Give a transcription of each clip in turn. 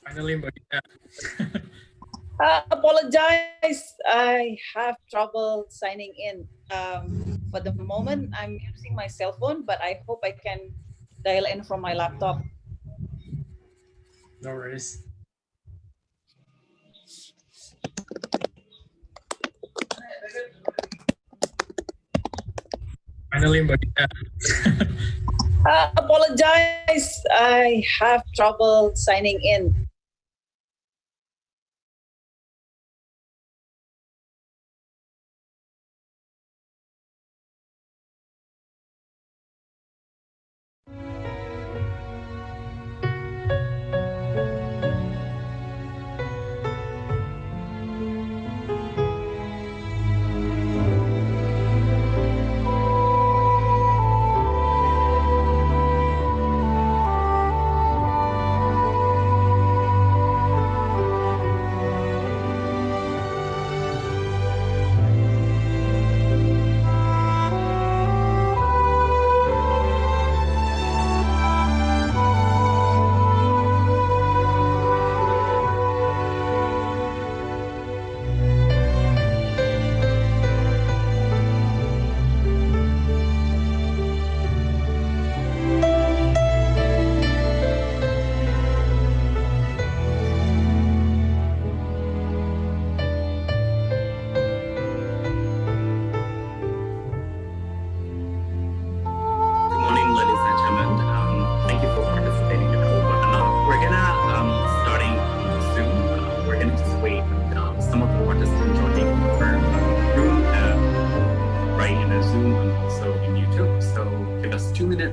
Finally, Mbak Dina. Apologize, I have trouble signing in. For the moment, I'm using my cell phone, but I hope I can dial in from my laptop. No worries. Finally, Mbak Dina. Apologize, I have trouble signing in.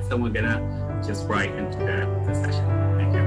So we're gonna just right into the session. Thank you.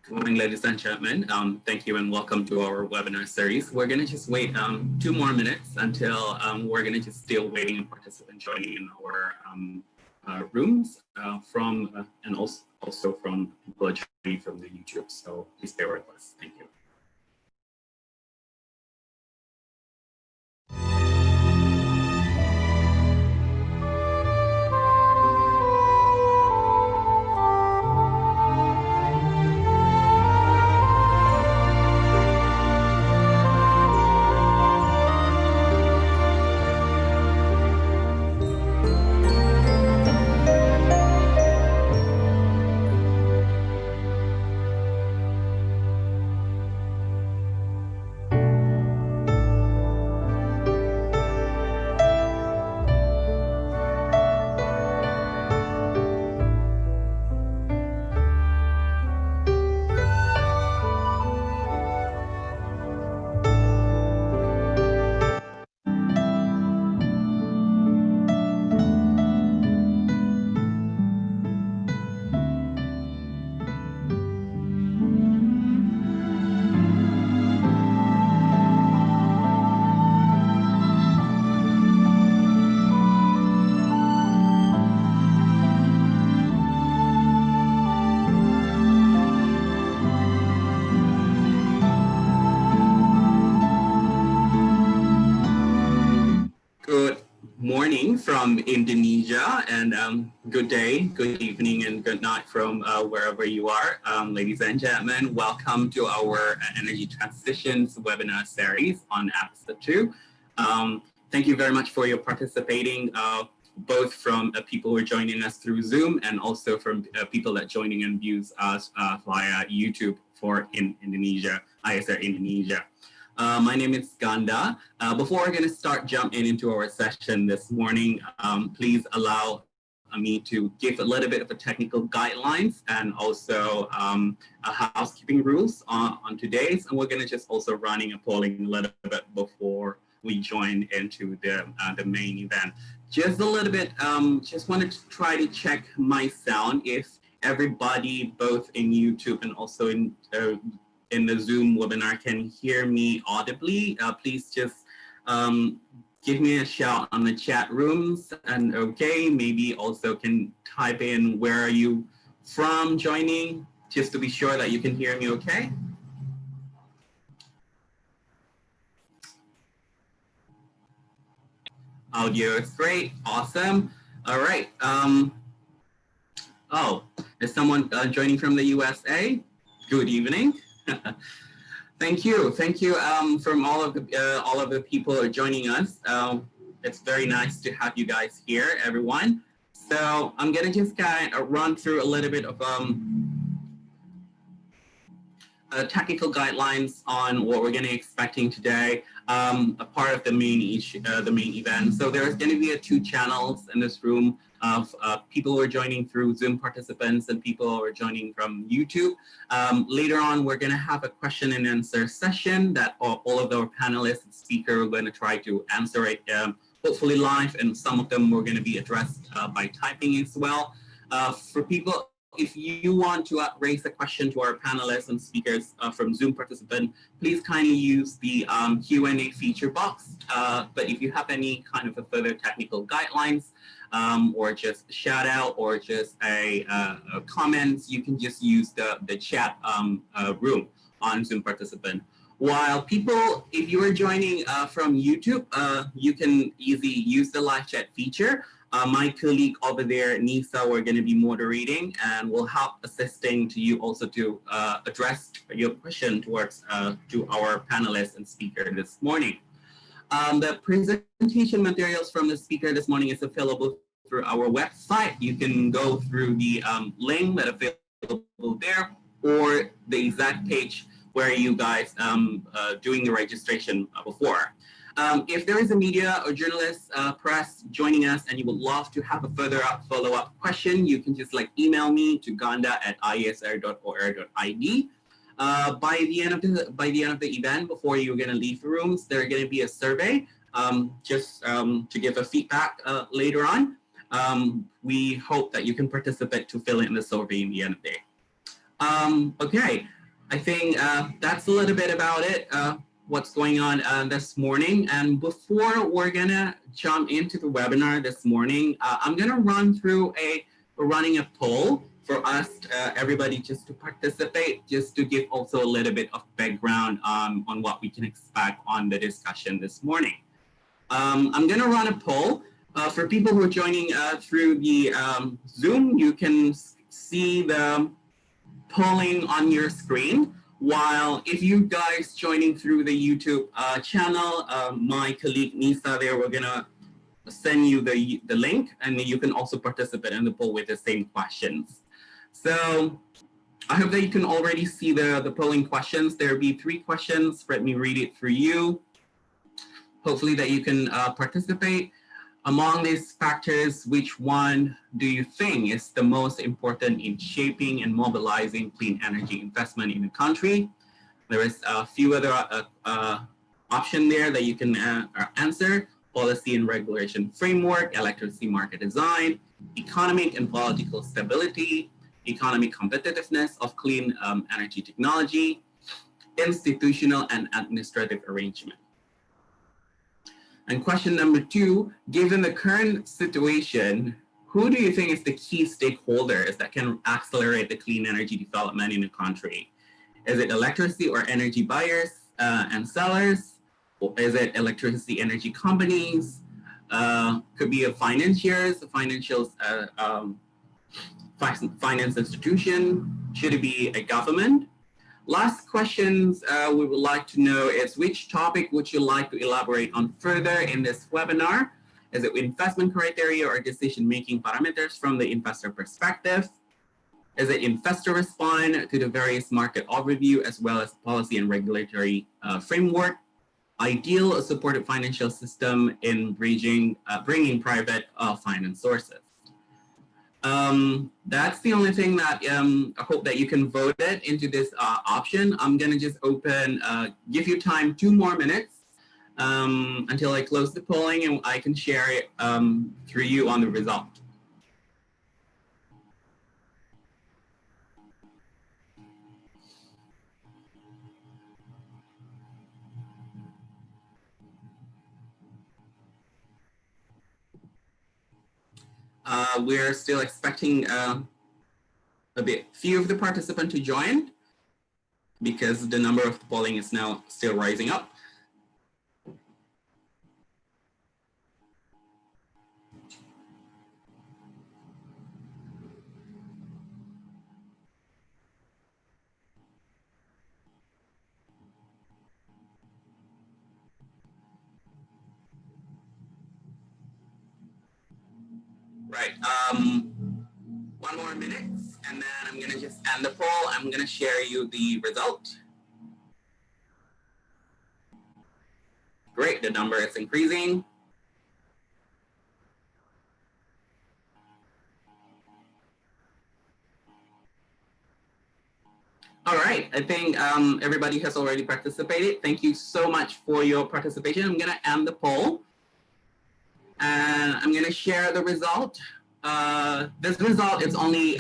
Good morning, ladies and gentlemen. Thank you and welcome to our webinar series. We're going to just wait 2 more minutes until we're going to just still waiting and participants joining in our rooms from and also from people joining from the YouTube. So please bear with us. Thank you. from Indonesia, and good day, good evening, and good night from wherever you are. Ladies and gentlemen, welcome to our Energy Transitions webinar series on episode 2. Thank you very much for your participating, both from people who are joining us through Zoom and also from people that joining and views us via YouTube for Indonesia, IESR Indonesia. My name is Ganda. Before we're going to start jumping into our session this morning, please allow me to give a little bit of a technical guidelines and also housekeeping rules on today's. And we're going to just also running a polling a little bit before we join into the main event. Just a little bit, just wanted to try to check my sound. If everybody, both in YouTube and also in the Zoom webinar, can hear me audibly, please just give me a shout on the chat rooms. And okay, maybe also can type in where are you from joining, just to be sure that you can hear me okay. Audio is great, awesome. All right. Oh, is someone joining from the USA? Good evening. Thank you from all of the people who are joining us. It's very nice to have you guys here, everyone. So I'm gonna just kind of run through a little bit of technical guidelines on what we're gonna be expecting today. A part of the main event. So there's going to be 2 channels in this room of people who are joining through Zoom participants and people who are joining from YouTube. Later on, we're going to have a question and answer session that all of our panelists and speakers are going to try to answer it, hopefully live, and some of them were going to be addressed by typing as well. For people, if you want to raise a question to our panelists and speakers from Zoom participant, please kindly use the Q&A feature box. But if you have any kind of a further technical guidelines or just shout out or just a comments, you can just use the chat room on Zoom participant. While people, if you are joining from YouTube, you can easily use the live chat feature. My colleague over there, Nisa, we're going to be moderating and will help assisting to you also to address your question towards to our panelists and speaker this morning. The presentation materials from the speaker this morning is available through our website. You can go through the link that is available there or the exact page where you guys doing the registration before. If there is a media or journalist, press joining us and you would love to have a further follow-up question, you can just email me to ganda@iesr.or.id. By the end of the event, before you're going to leave the rooms, there's going to be a survey just to give a feedback later on. We hope that you can participate to fill in the survey in the end of the day. Okay, I think that's a little bit about it. What's going on this morning. And before we're gonna jump into the webinar this morning, I'm gonna run through running a poll for us, everybody just to participate, just to give also a little bit of background on what we can expect on the discussion this morning. I'm gonna run a poll. For people who are joining through the Zoom, you can see the polling on your screen. While if you guys joining through the YouTube channel, my colleague Nisa there, we're gonna send you the link and you can also participate in the poll with the same questions. So I hope that you can already see the polling questions. There'll be 3 questions. Let me read it for you. Hopefully that you can participate. Among these factors, which one do you think is the most important in shaping and mobilizing clean energy investment in the country? There is a few other options there that you can answer: policy and regulation framework, electricity market design, economic and political stability, economic competitiveness of clean energy technology, institutional and administrative arrangement. And question number 2, given the current situation, who do you think is the key stakeholders that can accelerate the clean energy development in the country? Is it electricity or energy buyers and sellers? Or is it electricity energy companies, Could be a financiers, finance institution. Should it be a government? Last questions we would like to know is which topic would you like to elaborate on further in this webinar? Is it investment criteria or decision-making parameters from the investor perspective? Is it investor respond to the various market overview as well as policy and regulatory framework? Ideal supported financial system in bringing private finance sources. That's the only thing that I hope that you can vote it into this option. I'm gonna just give you time 2 more minutes until I close the polling and I can share it through you on the result. We're still expecting few of the participants to join because the number of the polling is now still rising up. Right. 1 more minute, and then I'm gonna just end the poll. I'm gonna share you the result. Great, the number is increasing. All right, I think everybody has already participated. Thank you so much for your participation. I'm gonna end the poll. And I'm gonna share the result. This result is only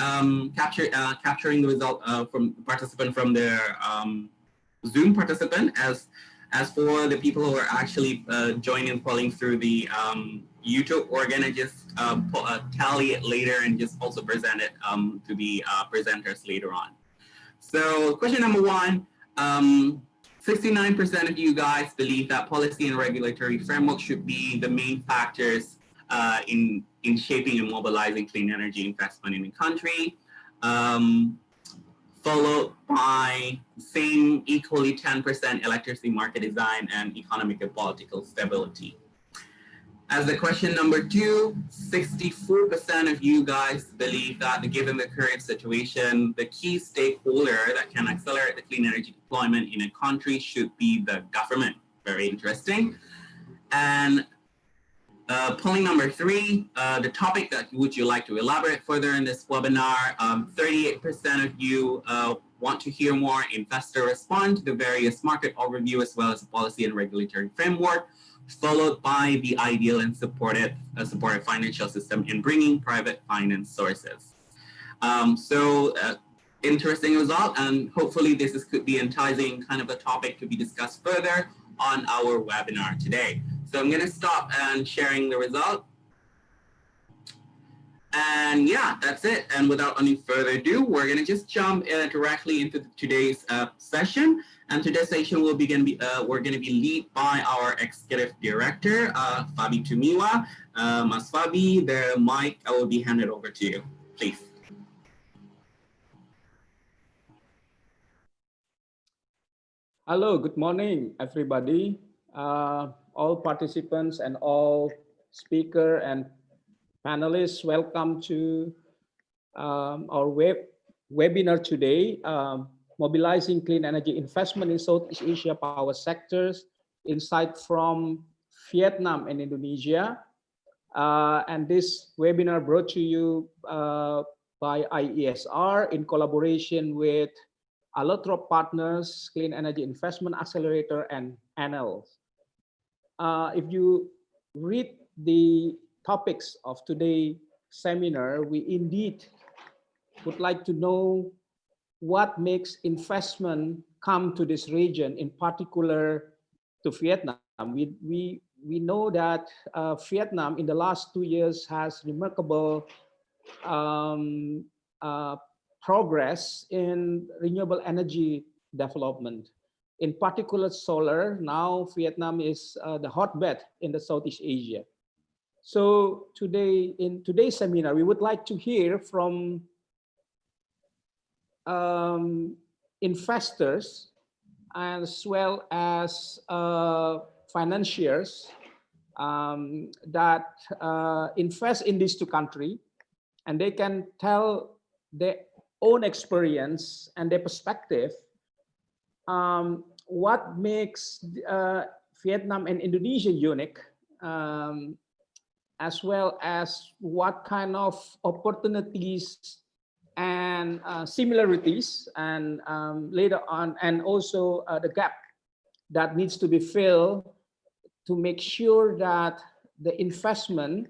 capturing the result from participant from their Zoom participant. As for the people who are actually joining polling through the YouTube, we're gonna just tally it later and just also present it to the presenters later on. So question number 1. 69% of you guys believe that policy and regulatory framework should be the main factors in shaping and mobilizing clean energy investment in the country, followed by same equally 10% electricity market design and economic and political stability. As the question number 2, 64% of you guys believe that given the current situation, the key stakeholder that can accelerate the clean energy deployment in a country should be the government. Very interesting. And polling number 3, the topic that would you like to elaborate further in this webinar, 38% of you want to hear more investor respond to the various market overview as well as policy and regulatory framework, followed by the ideal and supported financial system in bringing private finance sources. Interesting result, and hopefully this could be enticing kind of a topic to be discussed further on our webinar today. So I'm gonna stop and sharing the result. And yeah, that's it. And without any further ado, we're gonna just jump directly into today's session. And today's session we're gonna be led by our executive director, Fabi Tumiwa. Mas Fabi, the mic I will be handed over to you, please. Hello, good morning, everybody. All participants and all speaker and panelists, welcome to our webinar today, Mobilizing Clean Energy Investment in Southeast Asia Power Sectors, Insight from Vietnam and Indonesia. And this webinar brought to you by IESR in collaboration with Allotrop Partners, Clean Energy Investment Accelerator, and ANEL. If you read the topics of today's seminar, we indeed would like to know what makes investment come to this region, in particular to Vietnam. We know that Vietnam in the last 2 years has remarkable progress in renewable energy development. In particular solar, now Vietnam is the hotbed in the Southeast Asia. So today, in today's seminar, we would like to hear from investors as well as financiers that invest in these two countries, and they can tell their own experience and their perspective, what makes Vietnam and Indonesia unique, as well as what kind of opportunities and similarities, and later on, and also the gap that needs to be filled to make sure that the investment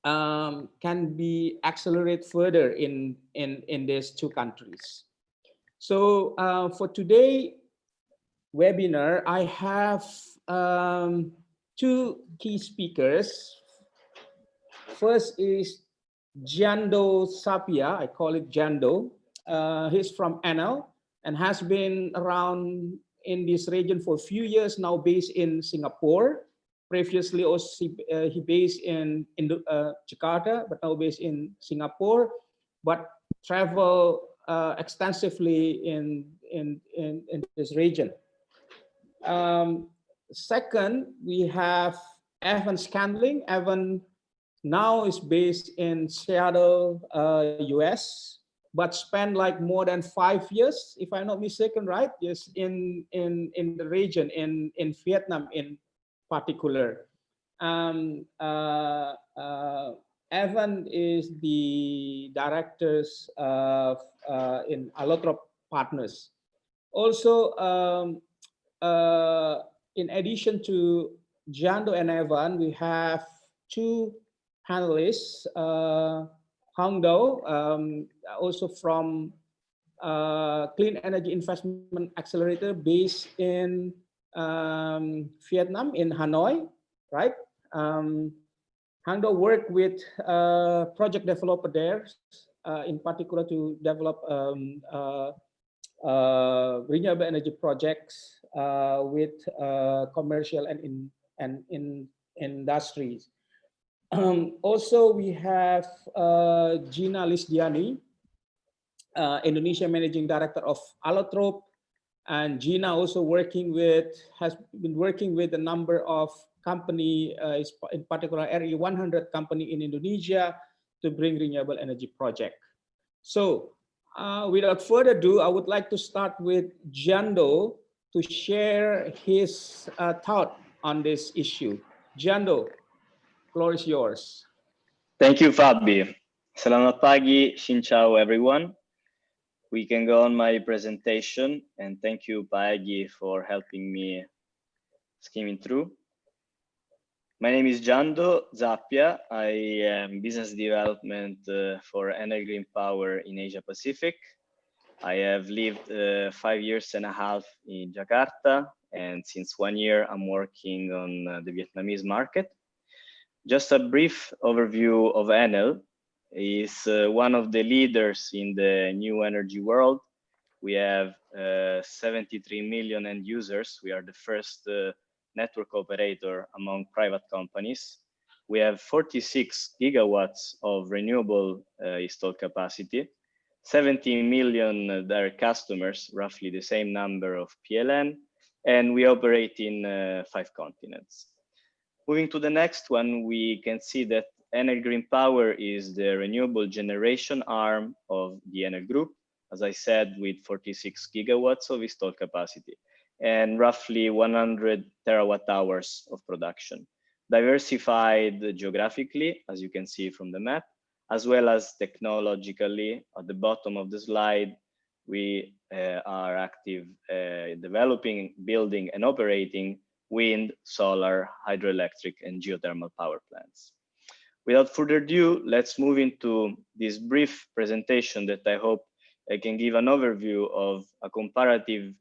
can be accelerated further in these two countries. So for today webinar, I have two key speakers. First is Jando Sapia, I call it Jando. He's from NL and has been around in this region for a few years now, based in Singapore. Previously, also he based in Jakarta, but now based in Singapore, but travel extensively in this region. Second, we have Evan Scandling. Evan now is based in Seattle, US, but spent like more than 5 years, if I'm not mistaken, right? Yes, in the region, in Vietnam in particular. Evan is the directors of in Allotrop Partners. Also, in addition to Jando and Evan, we have two panelists, Hong Do, also from Clean Energy Investment Accelerator based in Vietnam, in Hanoi, right? Hong Do worked with project developer there, in particular to develop renewable energy projects with commercial and in industries. Also, we have Gina Lisdiani, Indonesia Managing Director of Allotrop, and Gina also has been working with a number of company, in particular RE 100 company in Indonesia, to bring renewable energy project. So without further ado, I would like to start with Jando to share his thought on this issue. Jando, floor is yours. Thank you, Fabi. Selamat pagi, Xin Chào, everyone. We can go on my presentation, and thank you, Paigi, for helping me skimming through. My name is Jando Zappia. I am business development for Enel Green Power in Asia Pacific. I have lived 5 years and a half in Jakarta, and since 1 year, I'm working on the Vietnamese market. Just a brief overview of Enel. Is one of the leaders in the new energy world. We have 73 million end users. We are the first network operator among private companies. We have 46 gigawatts of renewable installed capacity, 70 million direct customers, roughly the same number of PLN, and we operate in 5 continents. Moving to the next one, we can see that Enel Green Power is the renewable generation arm of the Enel Group, as I said, with 46 gigawatts of installed capacity and roughly 100 terawatt hours of production, diversified geographically, as you can see from the map, as well as technologically. At the bottom of the slide, we are active developing, building, and operating wind, solar, hydroelectric, and geothermal power plants. Without further ado, let's move into this brief presentation that I hope can give an overview of a comparative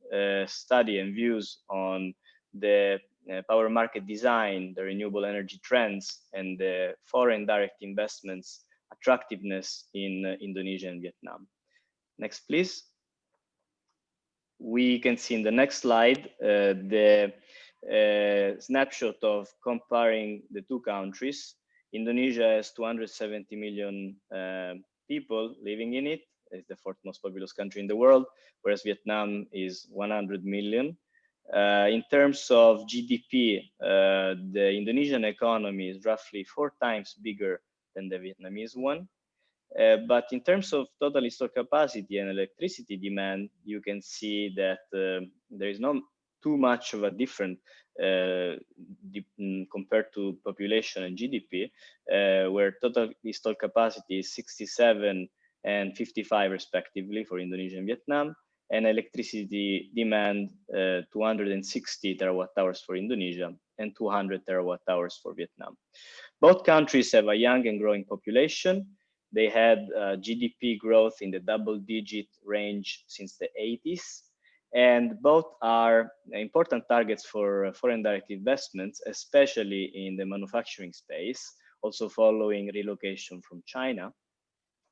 study and views on the power market design, the renewable energy trends, and the foreign direct investments attractiveness in Indonesia and Vietnam. Next, please. We can see in the next slide the snapshot of comparing the two countries. Indonesia has 270 million people living in it. It's the fourth most populous country in the world, whereas Vietnam is 100 million. In terms of GDP, the Indonesian economy is roughly 4 times bigger than the Vietnamese one. But in terms of total installed capacity and electricity demand, you can see that there is not too much of a difference compared to population and GDP, where total installed capacity is 67 and 55 respectively for Indonesia and Vietnam, and electricity demand 260 terawatt hours for Indonesia and 200 terawatt hours for Vietnam. Both countries have a young and growing population. They had GDP growth in the double-digit range since the 80s, and both are important targets for foreign direct investments, especially in the manufacturing space, also following relocation from China,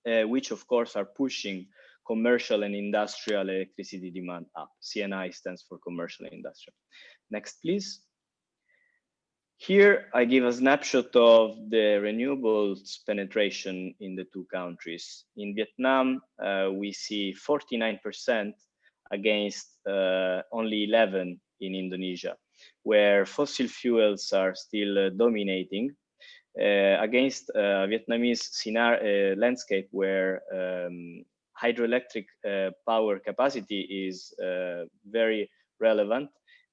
which of course are pushing commercial and industrial electricity demand up. CNI stands for commercial and industrial. Next, please. Here, I give a snapshot of the renewables penetration in the two countries. In Vietnam, we see 49% against only 11 in Indonesia, where fossil fuels are still dominating against Vietnamese landscape where hydroelectric power capacity is very relevant.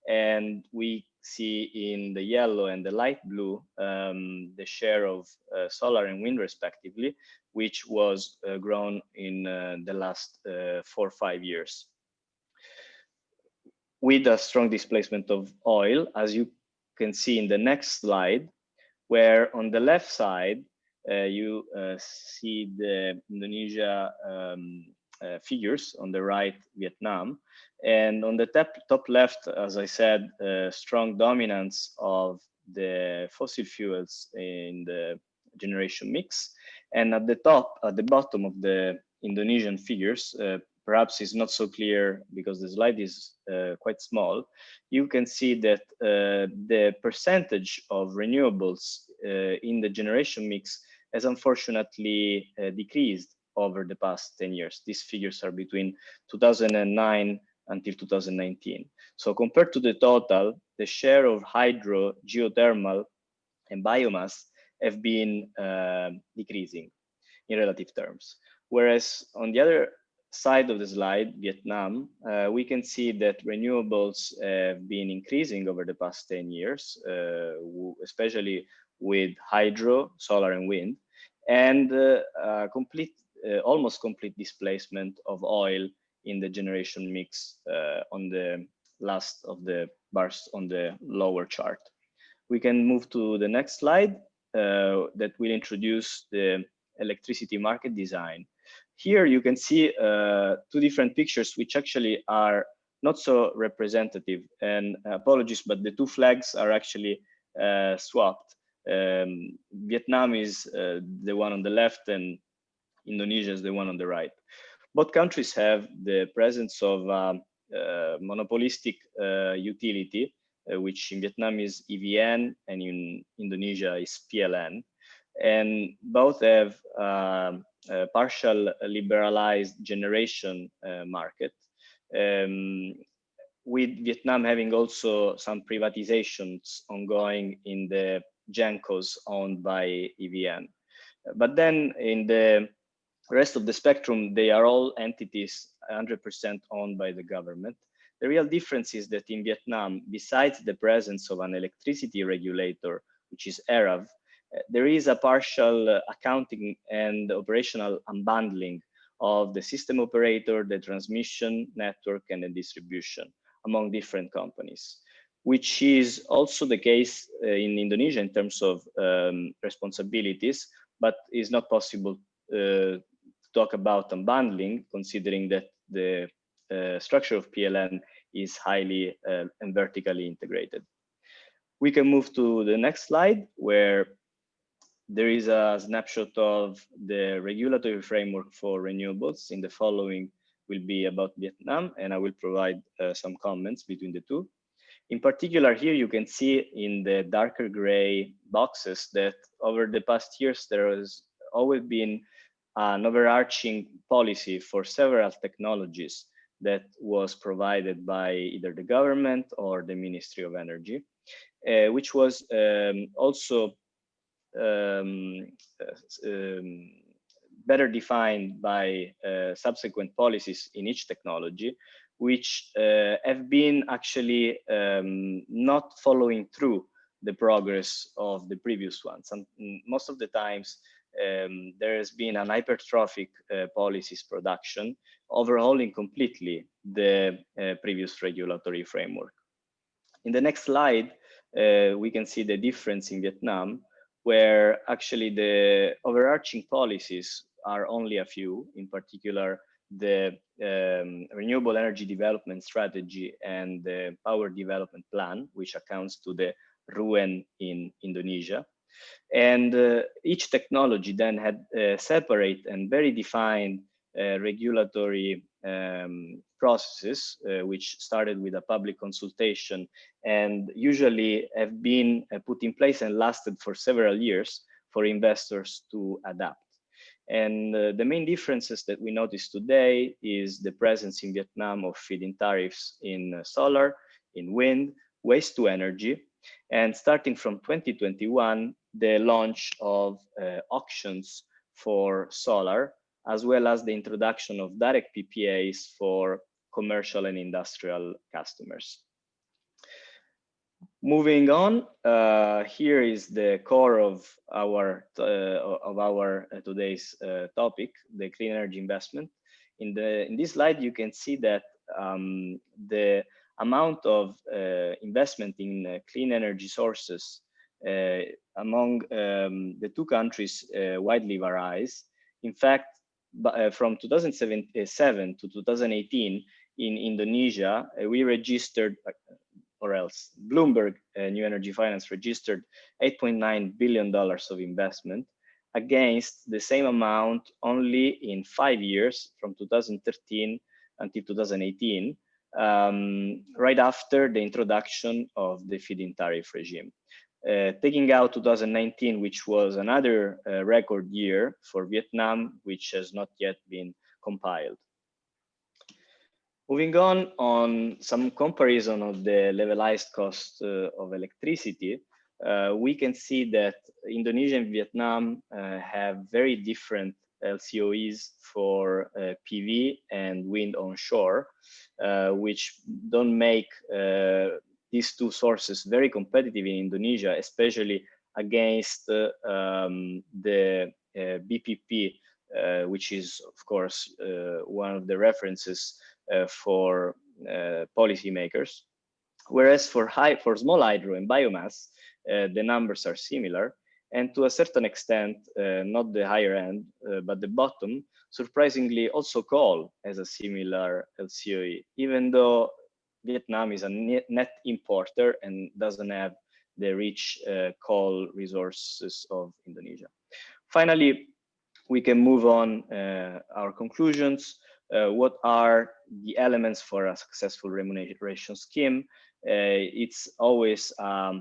And we see in the yellow and the light blue the share of solar and wind respectively, which was grown in the last 4 or 5 years, with a strong displacement of oil, as you can see in the next slide, where on the left side you see the Indonesia figures, on the right Vietnam, and on the top left, as I said, strong dominance of the fossil fuels in the generation mix, and at the bottom of the Indonesian figures, perhaps it's not so clear because the slide is quite small, you can see that the percentage of renewables in the generation mix has unfortunately decreased over the past 10 years. These figures are between 2009 until 2019. So compared to the total, the share of hydro, geothermal, and biomass have been decreasing in relative terms. Whereas on the other side of the slide, Vietnam, we can see that renewables have been increasing over the past 10 years, especially with hydro, solar, and wind, and almost complete displacement of oil in the generation mix on the last of the bars on the lower chart. We can move to the next slide that will introduce the electricity market design. Here you can see 2 different pictures which actually are not so representative, and apologies, but the 2 flags are actually swapped. Vietnam is the one on the left and Indonesia is the one on the right. Both countries have the presence of monopolistic utility, which in Vietnam is EVN and in Indonesia is PLN. And both have partial liberalized generation market, with Vietnam having also some privatizations ongoing in the gencos owned by EVN. But then in the rest of the spectrum, they are all entities 100% owned by the government. The real difference is that in Vietnam, besides the presence of an electricity regulator, which is ERAV, there is a partial accounting and operational unbundling of the system operator, the transmission network, and the distribution among different companies, which is also the case in Indonesia in terms of responsibilities, but is not possible to talk about unbundling, considering that the structure of PLN is highly and vertically integrated. We can move to the next slide, where there is a snapshot of the regulatory framework for renewables. In the following will be about Vietnam, and I will provide some comments between the two. In particular, here you can see in the darker gray boxes that over the past years, there has always been an overarching policy for several technologies that was provided by either the government or the Ministry of Energy, which was also um, better defined by subsequent policies in each technology, which have been actually not following through the progress of the previous ones. And most of the times, there has been an hypertrophic policies production, overhauling completely the previous regulatory framework. In the next slide, we can see the difference in Vietnam, where actually the overarching policies are only a few, in particular, the renewable energy development strategy and the power development plan, which accounts to the RUEN in Indonesia. And each technology then had separate and very defined regulatory processes, which started with a public consultation and usually have been put in place and lasted for several years for investors to adapt. And the main differences that we notice today is the presence in Vietnam of feed-in tariffs in solar, in wind, waste to energy, and starting from 2021, the launch of auctions for solar, as well as the introduction of direct PPAs for commercial and industrial customers. Moving on, here is the core of our today's topic, the clean energy investment. In this slide, you can see that the amount of investment in clean energy sources among the two countries widely varies. In fact, from 2007 to 2018 in Indonesia, we registered, or else Bloomberg New Energy Finance registered $8.9 billion of investment against the same amount only in 5 years, from 2013 until 2018, right after the introduction of the feed-in tariff regime. Taking out 2019, which was another record year for Vietnam, which has not yet been compiled. Moving on some comparison of the levelized cost of electricity, we can see that Indonesia and Vietnam have very different LCOEs for PV and wind onshore, which don't make these two sources very competitive in Indonesia, especially against the BPP, which is, of course, one of the references for policymakers. Whereas for small hydro and biomass, the numbers are similar, and to a certain extent, not the higher end, but the bottom, surprisingly also coal has a similar LCOE, even though Vietnam is a net importer and doesn't have the rich coal resources of Indonesia. Finally, we can move on our conclusions. What are the elements for a successful remuneration scheme? It's always a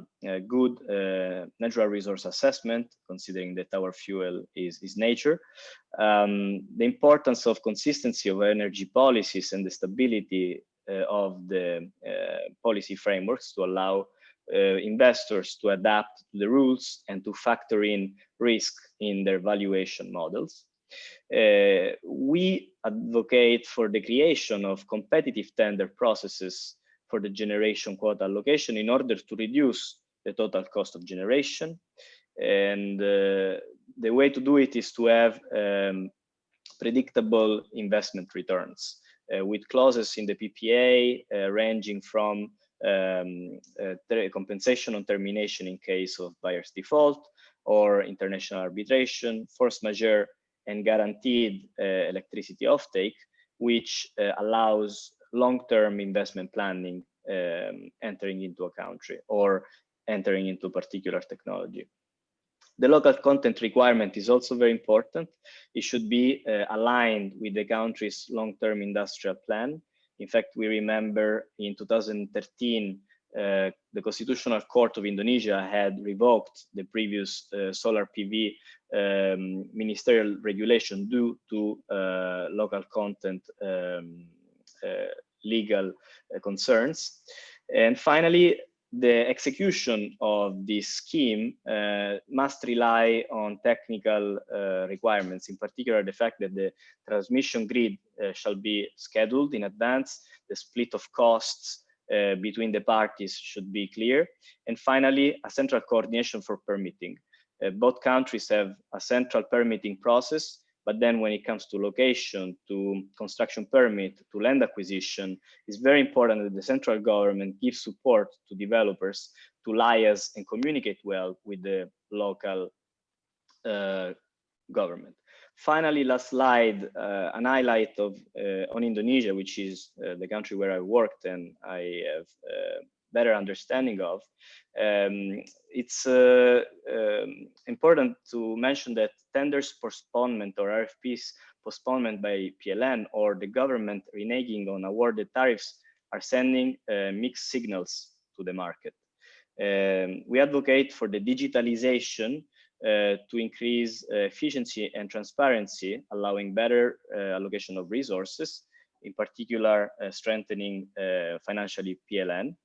good natural resource assessment, considering that our fuel is nature. The importance of consistency of energy policies and the stability of the policy frameworks to allow investors to adapt to the rules and to factor in risk in their valuation models. We advocate for the creation of competitive tender processes for the generation quota allocation in order to reduce the total cost of generation. And the way to do it is to have predictable investment returns with clauses in the PPA ranging from compensation on termination in case of buyer's default or international arbitration, force majeure, and guaranteed electricity offtake, which allows long-term investment planning entering into a country or entering into a particular technology. The local content requirement is also very important. It should be aligned with the country's long-term industrial plan. In fact, we remember in 2013, the Constitutional Court of Indonesia had revoked the previous solar PV ministerial regulation due to local content legal concerns. And finally, the execution of this scheme must rely on technical requirements, in particular the fact that the transmission grid shall be scheduled in advance, the split of costs between the parties should be clear, and finally, a central coordination for permitting. Both countries have a central permitting process, but then when it comes to location, to construction permit, to land acquisition, it's very important that the central government gives support to developers to liaise and communicate well with the local government. Finally, last slide, an highlight of on Indonesia, which is the country where I worked and I have better understanding of. It's important to mention that tenders postponement or RFPs postponement by PLN or the government reneging on awarded tariffs are sending mixed signals to the market. We advocate for the digitalization to increase efficiency and transparency, allowing better allocation of resources, in particular strengthening financially PLN.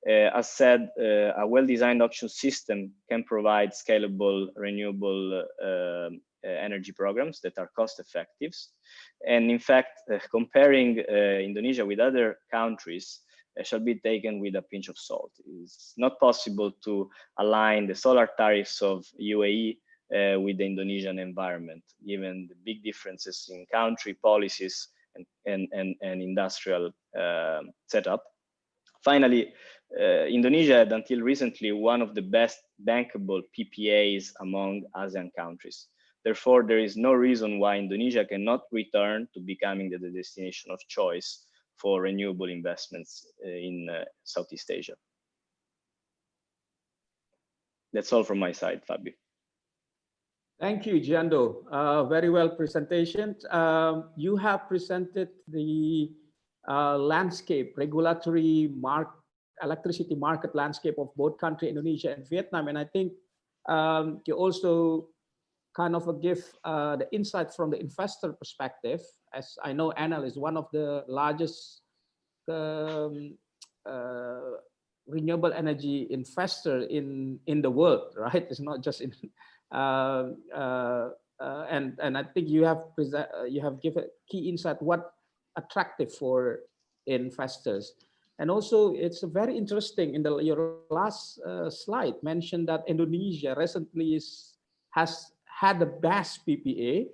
As said, a well-designed auction system can provide scalable renewable energy programs that are cost-effective. And in fact, comparing Indonesia with other countries shall be taken with a pinch of salt. It's not possible to align the solar tariffs of UAE with the Indonesian environment, given the big differences in country policies and industrial setup. Finally, Indonesia had until recently one of the best bankable PPAs among ASEAN countries. Therefore, there is no reason why Indonesia cannot return to becoming the destination of choice for renewable investments in Southeast Asia. That's all from my side, Fabio. Thank you, Giando. Very well presentation. You have presented the landscape, regulatory electricity market landscape of both country, Indonesia and Vietnam. And I think you also kind of give the insight from the investor perspective. As I know, Enel is one of the largest renewable energy investor in the world, right? It's not just in and I think you have given key insight what attractive for investors. And also it's very interesting in your last slide mentioned that Indonesia recently has had the best PPA,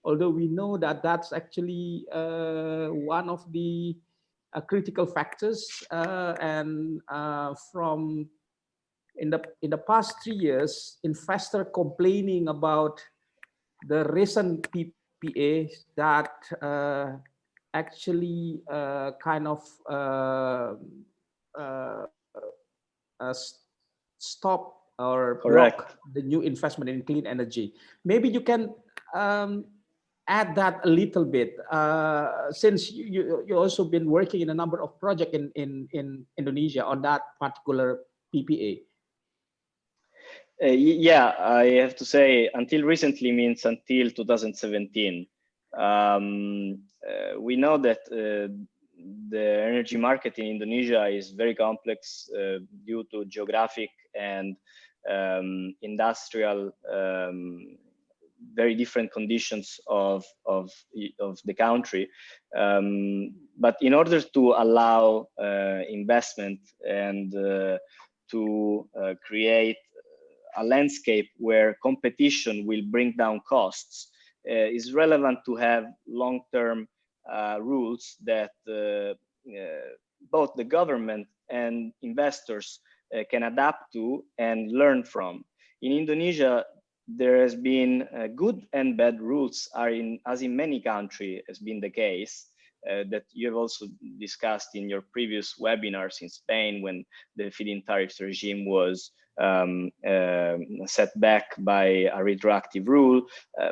although we know that that's actually one of the critical factors and from in the past 3 years, investor complaining about the recent PPA that actually kind of stop or block the new investment in clean energy. Maybe you can add that a little bit, since you also been working in a number of projects in Indonesia on that particular PPA. Yeah, I have to say, until recently means until 2017. We know that the energy market in Indonesia is very complex due to geographic and industrial very different conditions of the country. But in order to allow investment and to create a landscape where competition will bring down costs, is relevant to have long-term rules that both the government and investors can adapt to and learn from. In Indonesia, there has been good and bad rules, as in many countries has been the case, that you have also discussed in your previous webinars in Spain when the feed-in tariffs regime was set back by a retroactive rule.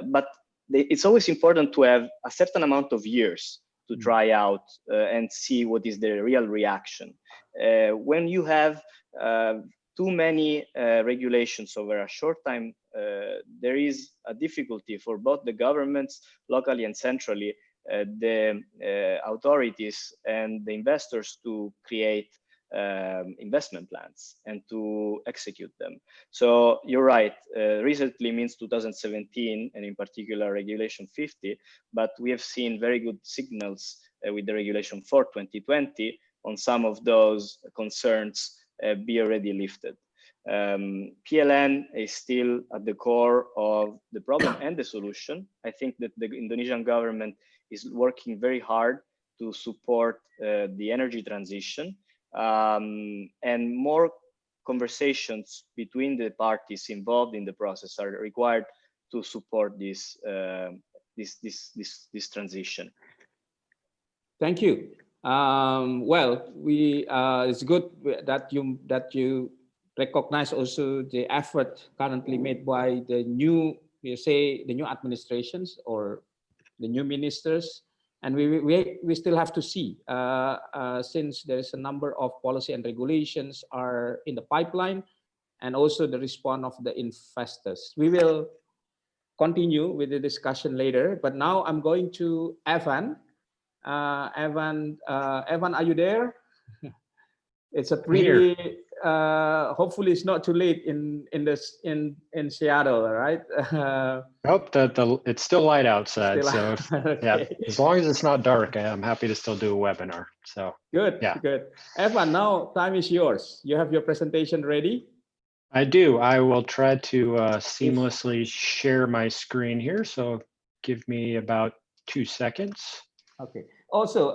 But it's always important to have a certain amount of years to try out and see what is the real reaction. When you have too many regulations over a short time, there is a difficulty for both the governments, locally and centrally, the authorities and the investors to create investment plans and to execute them. So you're right, recently means 2017, and in particular Regulation 50, but we have seen very good signals with the Regulation 4 2020 on some of those concerns be already lifted. PLN is still at the core of the problem and the solution. I think that the Indonesian government is working very hard to support the energy transition, and more conversations between the parties involved in the process are required to support this this transition. Thank you. Well, it's good that you recognize also the effort currently made by the new, the new administrations or the new ministers, and we still have to see since there is a number of policy and regulations are in the pipeline, and also the response of the investors. We will continue with the discussion later, but now I'm going to Evan. Evan, are you there? It's a pretty. Hopefully, it's not too late in Seattle, right? Nope, it's still light outside. Still, so okay. yeah, as long as it's not dark, I'm happy to still do a webinar. So Good, yeah. Good. Evan, now time is yours. You have your presentation ready? I do. I will try to seamlessly share my screen here. So give me about 2 seconds. Okay. Also,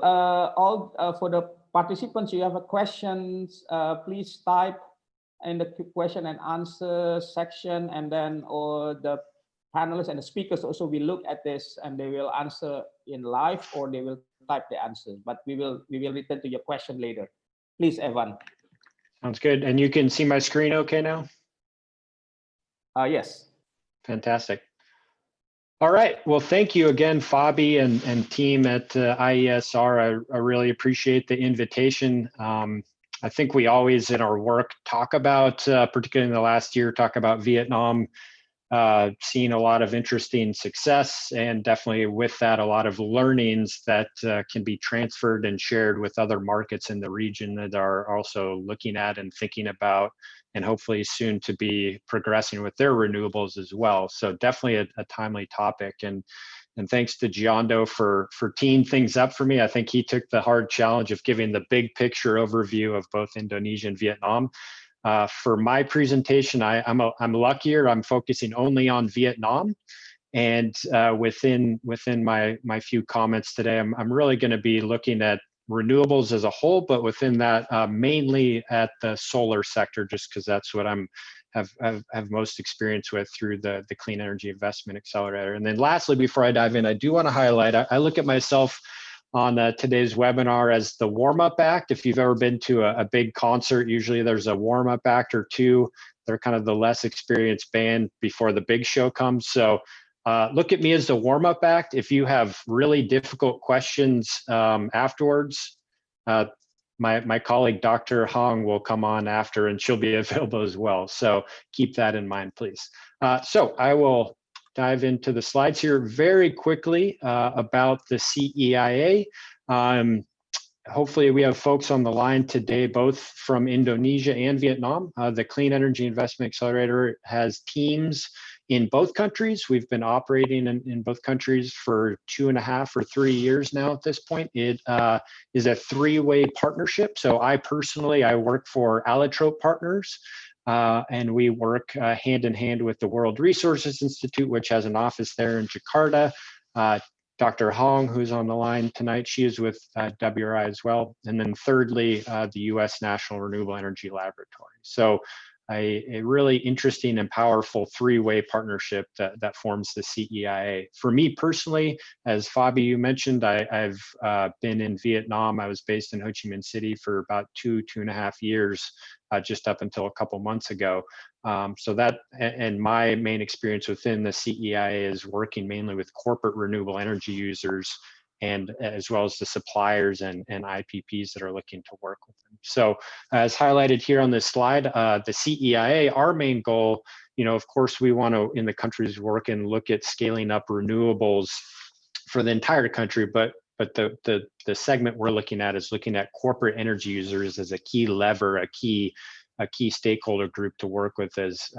for the participants, you have a questions, please type in the question and answer section, and then the panelists and the speakers also will look at this and they will answer in live, or they will type the answers. But we will return to your question later. Please, Evan. Sounds good. And you can see my screen okay now? Yes. Fantastic. All right. Well, thank you again, Fabi and team at IESR. I really appreciate the invitation. I think we always in our work talk about, particularly in the last year, talk about Vietnam, seeing a lot of interesting success, and definitely with that, a lot of learnings that can be transferred and shared with other markets in the region that are also looking at and thinking about, and hopefully soon to be progressing with their renewables as well. So definitely a timely topic. And thanks to Giondo for teeing things up for me. I think he took the hard challenge of giving the big picture overview of both Indonesia and Vietnam. For my presentation, I'm luckier. I'm focusing only on Vietnam. And within my few comments today, I'm really going to be looking at renewables as a whole, but within that, mainly at the solar sector, just because that's what have most experience with through the Clean Energy Investment Accelerator. And then lastly, before I dive in, I do want to highlight, I look at myself on today's webinar as the warm-up act. If you've ever been to a big concert, usually there's a warm-up act or two. They're kind of the less experienced band before the big show comes. So look at me as the warm-up act. If you have really difficult questions afterwards, my colleague, Dr. Hong, will come on after, and she'll be available as well. So keep that in mind, please. So I will dive into the slides here very quickly about the CEIA. Hopefully we have folks on the line today, both from Indonesia and Vietnam. The Clean Energy Investment Accelerator has teams in both countries. We've been operating in both countries for 2.5 or 3 years now at this point. It is a 3-way partnership. So I work for Allotrope Partners, and we work hand in hand with the World Resources Institute, which has an office there in Jakarta. Dr. Hong, who's on the line tonight, she is with WRI as well. And then thirdly, the US National Renewable Energy Laboratory. So a really interesting and powerful 3-way partnership that forms the CEIA. For me personally, as Fabi, you mentioned, I've been in Vietnam. I was based in Ho Chi Minh City for about 2.5 years, just up until a couple months ago. So that, and my main experience within the CEIA is working mainly with corporate renewable energy users and as well as the suppliers and IPPs that are looking to work with them. So as highlighted here on this slide, the CEIA, our main goal, of course, we want to, in the countries work and look at scaling up renewables for the entire country, but the segment we're looking at is looking at corporate energy users as a key lever, a key stakeholder group to work with as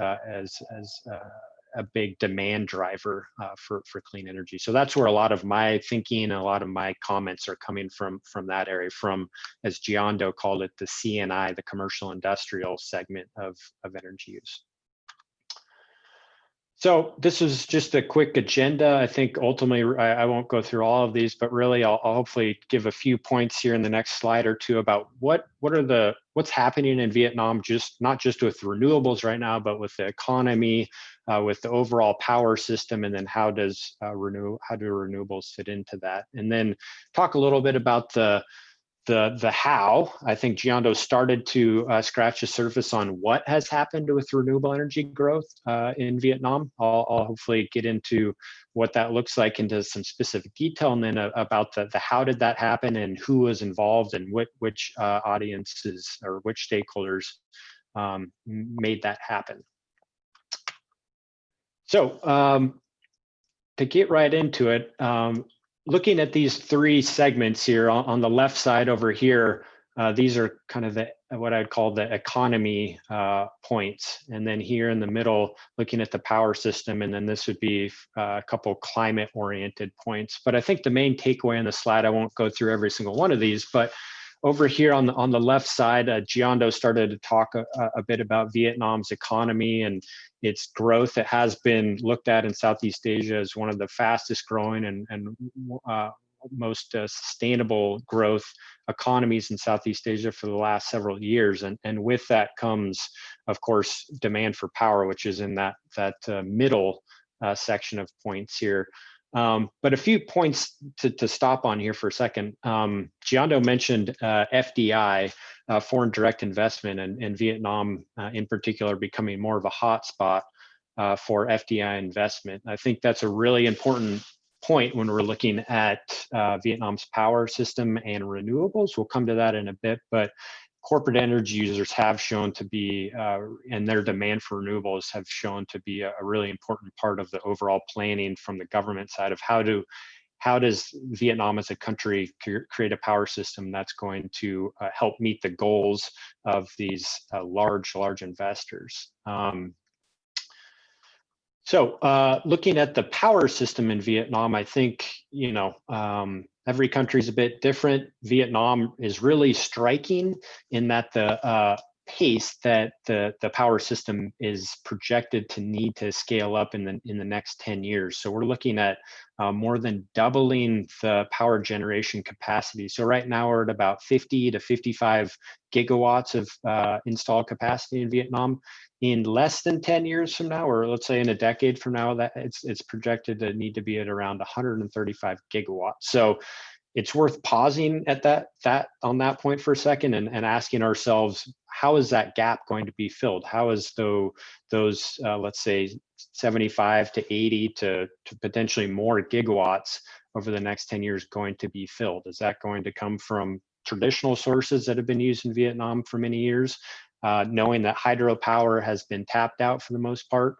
a big demand driver for clean energy. So that's where a lot of my thinking and a lot of my comments are coming from that area, from, as Giondo called it, the CNI, the commercial industrial segment of energy use. So this is just a quick agenda. I think ultimately I won't go through all of these, but really I'll hopefully give a few points here in the next slide or two about what's happening in Vietnam, not just with renewables right now, but with the economy, with the overall power system, and then how do renewables fit into that, and then talk a little bit about the how. I think Giondo started to scratch the surface on what has happened with renewable energy growth in Vietnam. I'll hopefully get into what that looks like into some specific detail, and then about the how did that happen and who was involved and which audiences or which stakeholders made that happen. So to get right into it, looking at these three segments here on the left side over here, these are kind of what I'd call the economy points. And then here in the middle, looking at the power system, and then this would be a couple climate oriented points. But I think the main takeaway on the slide, I won't go through every single one of these, but over here on the left side, Giondo started to talk a bit about Vietnam's economy and its growth. It has been looked at in Southeast Asia as one of the fastest growing and most sustainable growth economies in Southeast Asia for the last several years. And with that comes, of course, demand for power, which is in that middle section of points here. But a few points to stop on here for a second. Giondo mentioned FDI, foreign direct investment, and Vietnam in particular becoming more of a hotspot for FDI investment. I think that's a really important point when we're looking at Vietnam's power system and renewables. We'll come to that in a bit, but corporate energy users have shown to be, and their demand for renewables have shown to be a really important part of the overall planning from the government side of how does Vietnam as a country create a power system that's going to help meet the goals of these large investors. So looking at the power system in Vietnam, I think, every country is a bit different. Vietnam is really striking in that the pace that the power system is projected to need to scale up in the next 10 years. So we're looking at more than doubling the power generation capacity. So right now we're at about 50 to 55 gigawatts of installed capacity in Vietnam. In less than 10 years from now, or let's say in a decade from now, that it's projected to need to be at around 135 gigawatts. So it's worth pausing at that on that point for a second and asking ourselves, how is that gap going to be filled? How is those let's say 75 to 80 to potentially more gigawatts over the next 10 years going to be filled? Is that going to come from traditional sources that have been used in Vietnam for many years? Knowing that hydropower has been tapped out for the most part,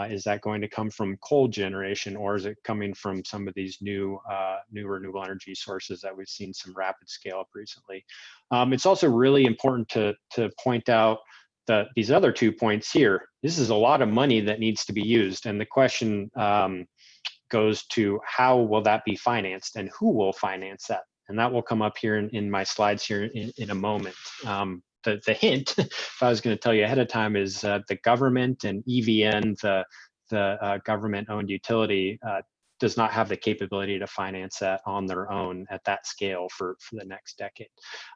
is that going to come from coal generation, or is it coming from some of these new renewable energy sources that we've seen some rapid scale up recently? It's also really important to point out that these other 2 points here. This is a lot of money that needs to be used, and the question goes to how will that be financed and who will finance that, and that will come up here in my slides here in a moment. The hint, if I was going to tell you ahead of time, is the government and EVN, the government-owned utility, does not have the capability to finance that on their own at that scale for the next decade.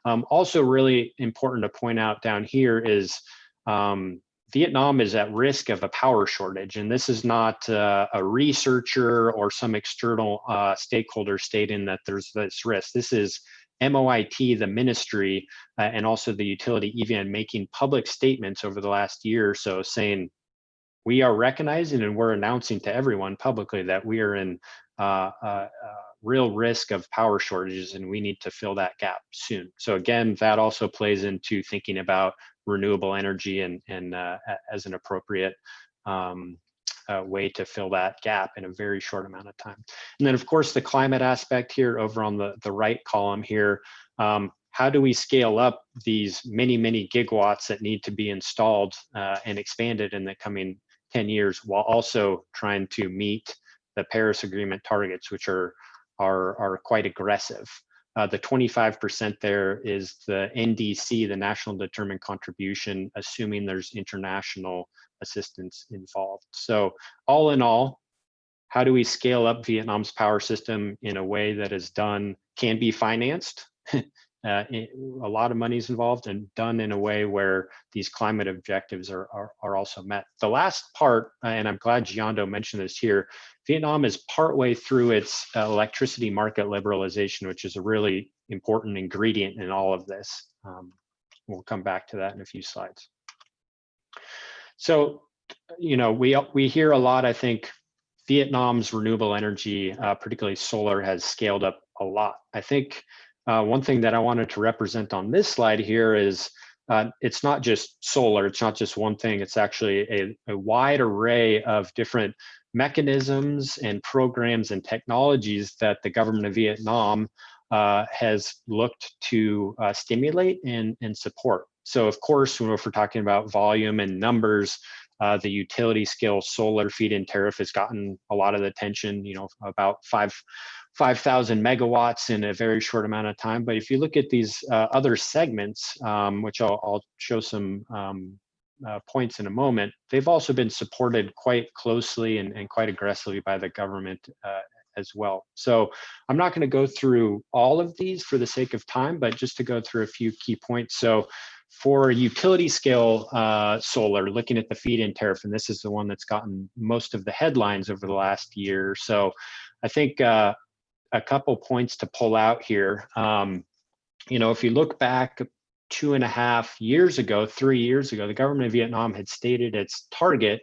Also really important to point out down here is Vietnam is at risk of a power shortage, and this is not a researcher or some external stakeholder stating that there's this risk. This is MOIT, the ministry, and also the utility EVN making public statements over the last year or so saying, we are recognizing and we're announcing to everyone publicly that we are in real risk of power shortages, and we need to fill that gap soon. So again, that also plays into thinking about renewable energy and as an appropriate way to fill that gap in a very short amount of time. And then of course the climate aspect here over on the right column here, how do we scale up these many gigawatts that need to be installed and expanded in the coming 10 years while also trying to meet the Paris Agreement targets, which are quite aggressive. The 25% there is the NDC, the National Determined Contribution, assuming there's international assistance involved. So all in all, how do we scale up Vietnam's power system in a way that is can be financed? A lot of money is involved, and done in a way where these climate objectives are also met. The last part, and I'm glad Giando mentioned this here, Vietnam is partway through its electricity market liberalization, which is a really important ingredient in all of this. We'll come back to that in a few slides. So, you know, we hear a lot, I think, Vietnam's renewable energy, particularly solar, has scaled up a lot. I think one thing that I wanted to represent on this slide here is it's not just solar, it's not just one thing, it's actually a wide array of different mechanisms and programs and technologies that the government of Vietnam has looked to stimulate and support. So of course, if we're talking about volume and numbers, the utility scale solar feed-in tariff has gotten a lot of the attention, you know, about 5,000 megawatts in a very short amount of time. But if you look at these other segments, which I'll show some points in a moment, they've also been supported quite closely and quite aggressively by the government as well. So I'm not going to go through all of these for the sake of time, but just to go through a few key points. So for utility scale solar, looking at the feed-in tariff, and this is the one that's gotten most of the headlines over the last year or so, I think a couple points to pull out here. You know, if you look back 2.5 years ago, 3 years ago, the government of Vietnam had stated its target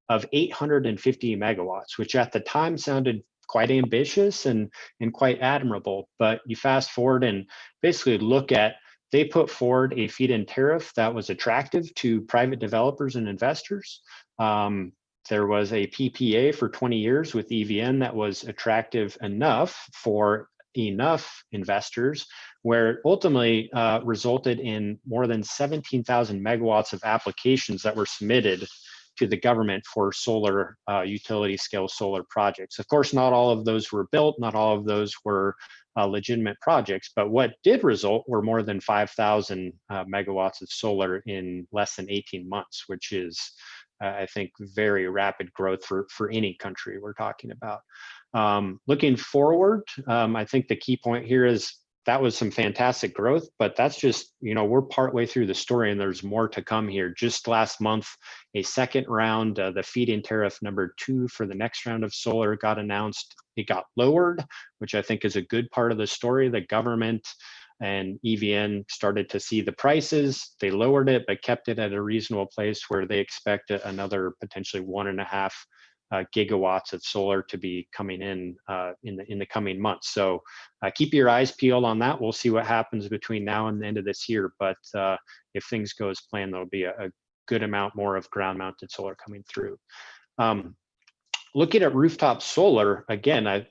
of 850 megawatts, which at the time sounded quite ambitious and quite admirable. But you fast forward and basically look at, they put forward a feed-in tariff that was attractive to private developers and investors. There was a PPA for 20 years with EVN that was attractive enough for enough investors, where it ultimately resulted in more than 17,000 megawatts of applications that were submitted to the government for solar, utility scale solar projects. Of course, not all of those were built, not all of those were legitimate projects, but what did result were more than 5,000 megawatts of solar in less than 18 months, which is, I think, very rapid growth for any country we're talking about. Looking forward, I think the key point here is that was some fantastic growth, but that's just, you know, we're partway through the story and there's more to come here. Just last month, a second round, the feed-in tariff number 2 for the next round of solar got announced. It got lowered, which I think is a good part of the story. The government and EVN started to see the prices. They lowered it, but kept it at a reasonable place where they expect another potentially 1.5 gigawatts of solar to be coming in the coming months. So keep your eyes peeled on that. We'll see what happens between now and the end of this year. But if things go as planned, there'll be a good amount more of ground-mounted solar coming through. Looking at rooftop solar, again, a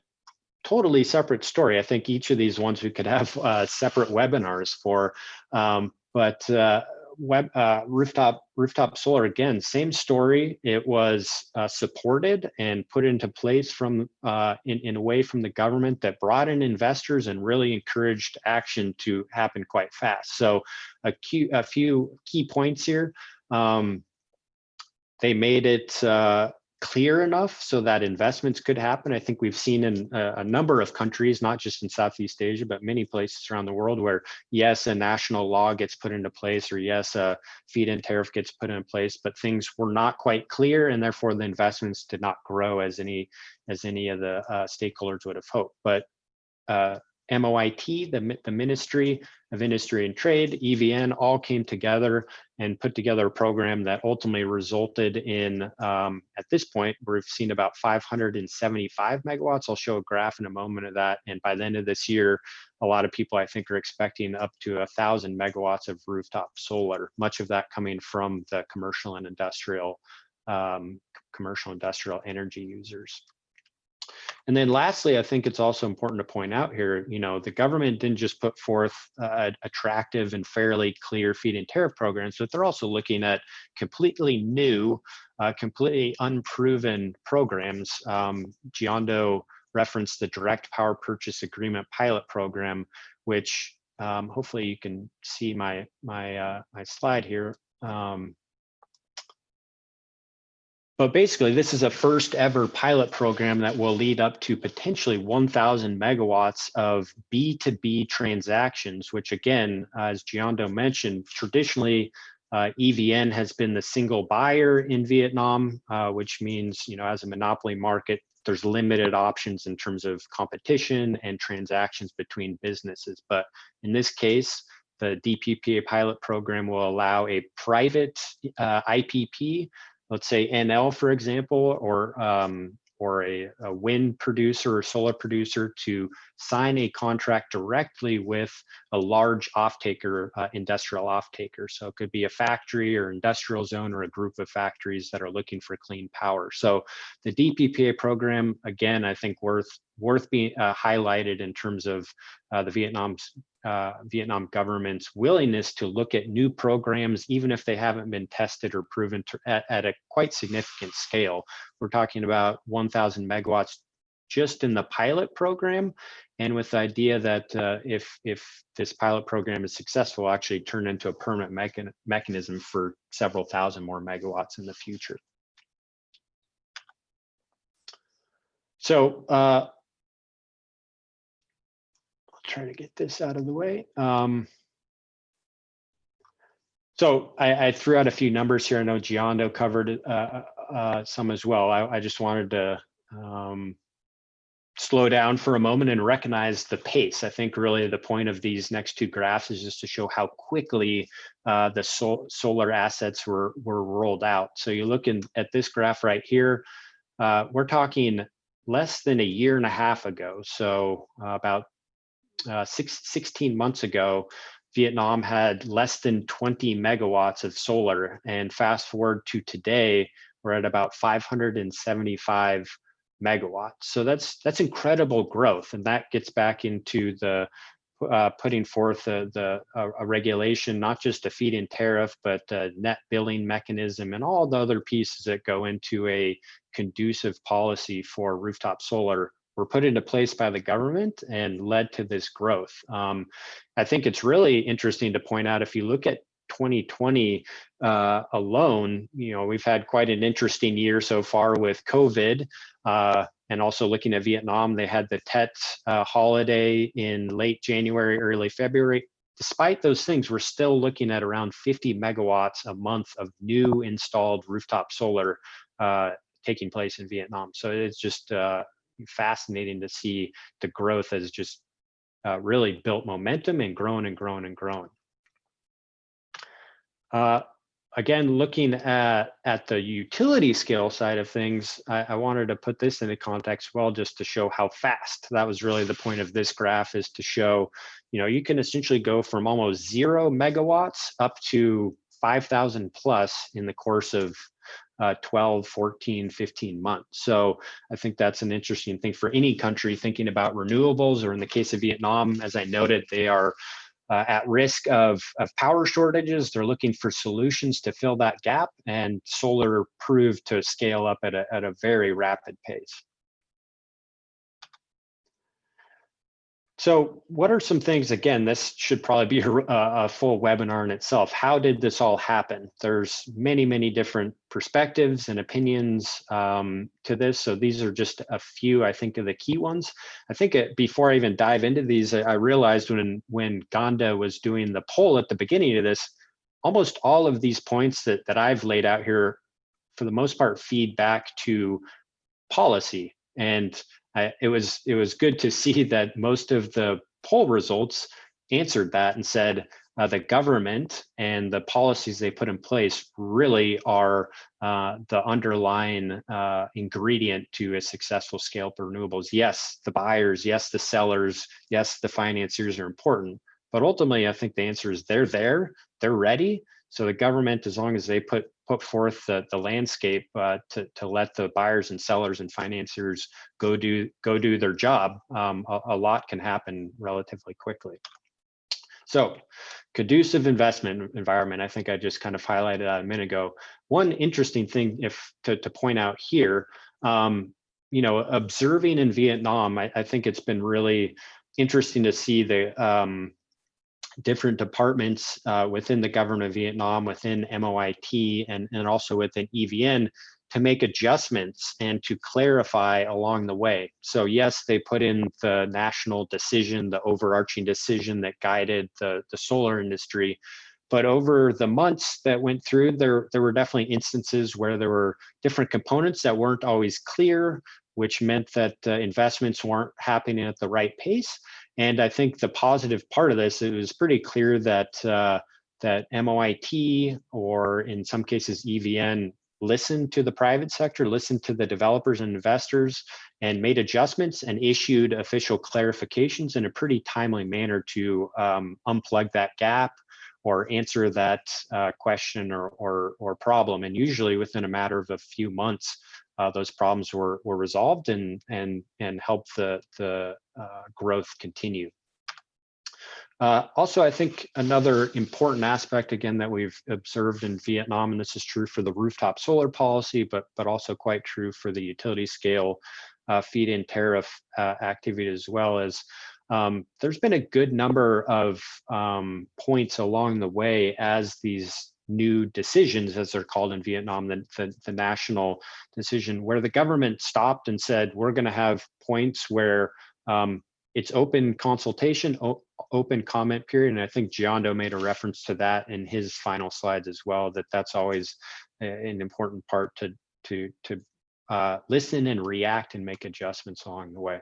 totally separate story. I think each of these ones we could have separate webinars for. Rooftop solar, again, same story. It was supported and put into place from in a way from the government that brought in investors and really encouraged action to happen quite fast. So a few key points here. They made it clear enough so that investments could happen. I think we've seen in a number of countries, not just in Southeast Asia, but many places around the world where, yes, a national law gets put into place, or yes, a feed-in tariff gets put in place, but things were not quite clear, and therefore the investments did not grow as any of the stakeholders would have hoped. But MOIT, the Ministry of Industry and Trade, EVN, all came together and put together a program that ultimately resulted in, at this point, we've seen about 575 megawatts. I'll show a graph in a moment of that. And by the end of this year, a lot of people, I think, are expecting up to 1,000 megawatts of rooftop solar, much of that coming from the commercial and industrial energy users. And then lastly, I think it's also important to point out here, the government didn't just put forth attractive and fairly clear feed-in tariff programs, but they're also looking at completely new, completely unproven programs. Giondo referenced the Direct Power Purchase Agreement pilot program, which hopefully you can see my slide here. But basically, this is a first ever pilot program that will lead up to potentially 1,000 megawatts of B2B transactions, which again, as Giondo mentioned, traditionally, EVN has been the single buyer in Vietnam, which means, as a monopoly market, there's limited options in terms of competition and transactions between businesses. But in this case, the DPPA pilot program will allow a private IPP, let's say NL, for example, or a wind producer or solar producer to sign a contract directly with a large off-taker, industrial off-taker. So it could be a factory or industrial zone or a group of factories that are looking for clean power. So the DPPA program, again, I think worth being highlighted in terms of the Vietnam government's willingness to look at new programs, even if they haven't been tested or proven at a quite significant scale. We're talking about 1,000 megawatts just in the pilot program, and with the idea that if this pilot program is successful, actually turn into a permanent mechanism for several thousand more megawatts in the future. So I'll try to get this out of the way. So I threw out a few numbers here. I know Giondo covered some as well. I just wanted to slow down for a moment and recognize the pace. I think really the point of these next two graphs is just to show how quickly the solar assets were rolled out. So you look at this graph right here, we're talking less than a year and a half ago. So about 16 months ago, Vietnam had less than 20 megawatts of solar, and fast forward to today, we're at about 575 megawatts. So that's incredible growth, and that gets back into the putting forth a regulation, not just a feed-in tariff, but a net billing mechanism and all the other pieces that go into a conducive policy for rooftop solar were put into place by the government and led to this growth. I think it's really interesting to point out, if you look at 2020 alone, we've had quite an interesting year so far with COVID, and also looking at Vietnam, they had the Tet holiday in late January, early February. Despite those things, we're still looking at around 50 megawatts a month of new installed rooftop solar taking place in Vietnam. So it's just fascinating to see the growth has just really built momentum and grown and grown and grown. Again, looking at the utility scale side of things, I wanted to put this into context well, just to show how fast. That was really the point of this graph, is to show, you can essentially go from almost 0 megawatts up to 5,000 plus in the course of 12, 14, 15 months. So I think that's an interesting thing for any country thinking about renewables, or in the case of Vietnam, as I noted, they are at risk of power shortages. They're looking for solutions to fill that gap, and solar proved to scale up at a very rapid pace. So what are some things, again, this should probably be a full webinar in itself. How did this all happen? There's many, many different perspectives and opinions to this. So these are just a few, I think, of the key ones. I think before I even dive into these, I realized when Ganda was doing the poll at the beginning of this, almost all of these points that I've laid out here, for the most part, feed back to policy. And it was good to see that most of the poll results answered that and said the government and the policies they put in place really are the underlying ingredient to a successful scale for renewables. Yes, the buyers, yes, the sellers, yes, the financiers are important, but ultimately I think the answer is they're there, they're ready. So the government, as long as they put forth the landscape to let the buyers and sellers and financiers go do their job, a lot can happen relatively quickly. So, conducive investment environment, I think I just kind of highlighted that a minute ago. One interesting thing to point out here, you know, observing in Vietnam, I think it's been really interesting to see the different departments within the government of Vietnam, within MOIT, and also within EVN to make adjustments and to clarify along the way. So yes, they put in the national decision, the overarching decision that guided the solar industry. But over the months that went through, there were definitely instances where there were different components that weren't always clear, which meant that investments weren't happening at the right pace. And I think the positive part of this, it was pretty clear that that MOIT, or in some cases EVN, listened to the private sector, listened to the developers and investors, and made adjustments and issued official clarifications in a pretty timely manner to unplug that gap or answer that question or problem. And usually within a matter of a few months, those problems were resolved and helped the growth continue. Also, I think another important aspect, again, that we've observed in Vietnam, and this is true for the rooftop solar policy, but also quite true for the utility scale feed-in tariff activity as well, as there's been a good number of points along the way as these new decisions, as they're called in Vietnam, the national decision, where the government stopped and said, we're going to have points where it's open consultation, open comment period. And I think Giondo made a reference to that in his final slides as well, that's always an important part to listen and react and make adjustments along the way.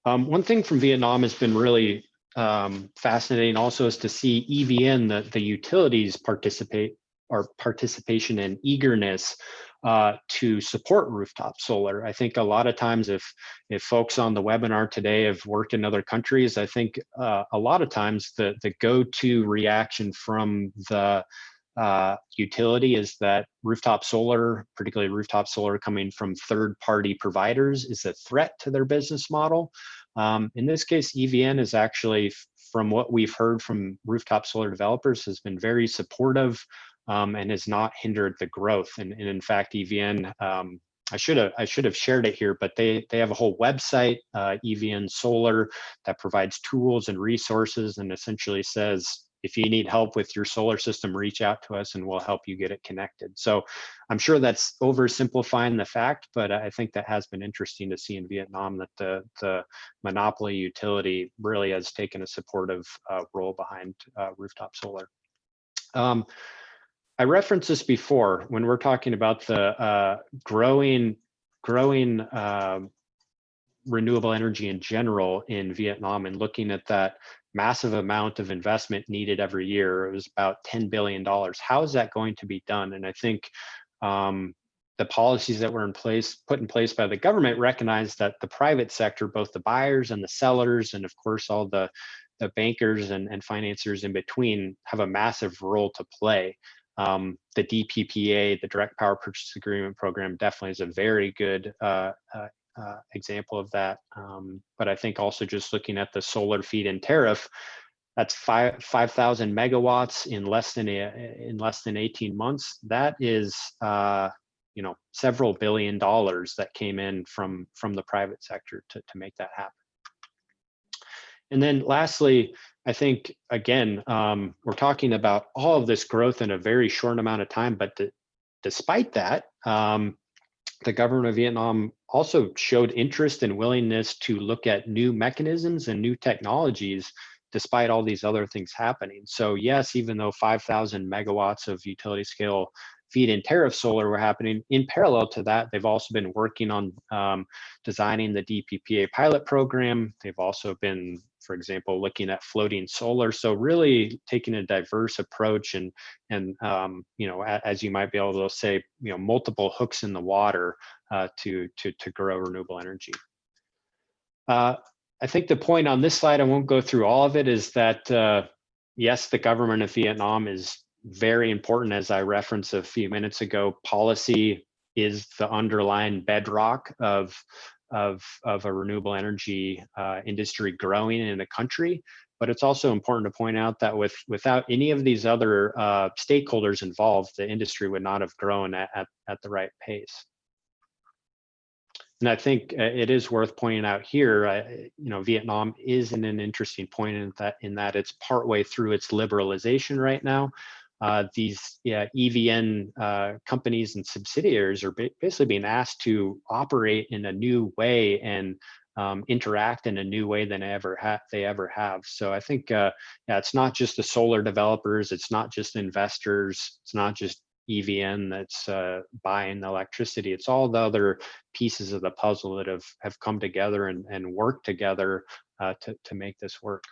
One thing from Vietnam has been really fascinating also is to see EVN, the utilities participation and eagerness to support rooftop solar. I think a lot of times if folks on the webinar today have worked in other countries, I think a lot of times the go-to reaction from the utility is that rooftop solar, particularly rooftop solar coming from third-party providers, is a threat to their business model. In this case, EVN is actually, from what we've heard from rooftop solar developers, has been very supportive and has not hindered the growth. And in fact, EVN, I should have shared it here, but they have a whole website, EVN Solar, that provides tools and resources and essentially says, if you need help with your solar system, reach out to us and we'll help you get it connected. So I'm sure that's oversimplifying the fact, but I think that has been interesting to see in Vietnam, that the monopoly utility really has taken a supportive role behind rooftop solar. I referenced this before when we're talking about the growing renewable energy in general in Vietnam and looking at that massive amount of investment needed every year. It was about $10 billion. How is that going to be done? And I think the policies that were put in place by the government recognize that the private sector, both the buyers and the sellers, and of course all the bankers and financiers in between, have a massive role to play. The DPPA, the Direct Power Purchase Agreement program, definitely is a very good example of that. But I think also just looking at the solar feed-in tariff, that's 5,000 megawatts in less than 18 months. That is several $1 billion that came in from the private sector to make that happen. And then lastly, I think, again, we're talking about all of this growth in a very short amount of time, but despite that, the government of Vietnam also showed interest and willingness to look at new mechanisms and new technologies despite all these other things happening. So yes, even though 5,000 megawatts of utility scale feed-in tariff solar were happening. In parallel to that, they've also been working on designing the DPPA pilot program. They've also been, for example, looking at floating solar. So really taking a diverse approach and you know, as you might be able to say, you know, multiple hooks in the water to grow renewable energy. I think the point on this slide, I won't go through all of it, is that yes, the government of Vietnam is very important. As I referenced a few minutes ago, policy is the underlying bedrock of a renewable energy industry growing in the country. But it's also important to point out that without any of these other stakeholders involved, the industry would not have grown at the right pace. And I think it is worth pointing out here, you know, Vietnam is in an interesting point in that it's partway through its liberalization right now. These EVN companies and subsidiaries are basically being asked to operate in a new way and interact in a new way than they ever have. So I think yeah, it's not just the solar developers, it's not just investors, it's not just EVN that's buying the electricity. It's all the other pieces of the puzzle that have come together and worked together to make this work.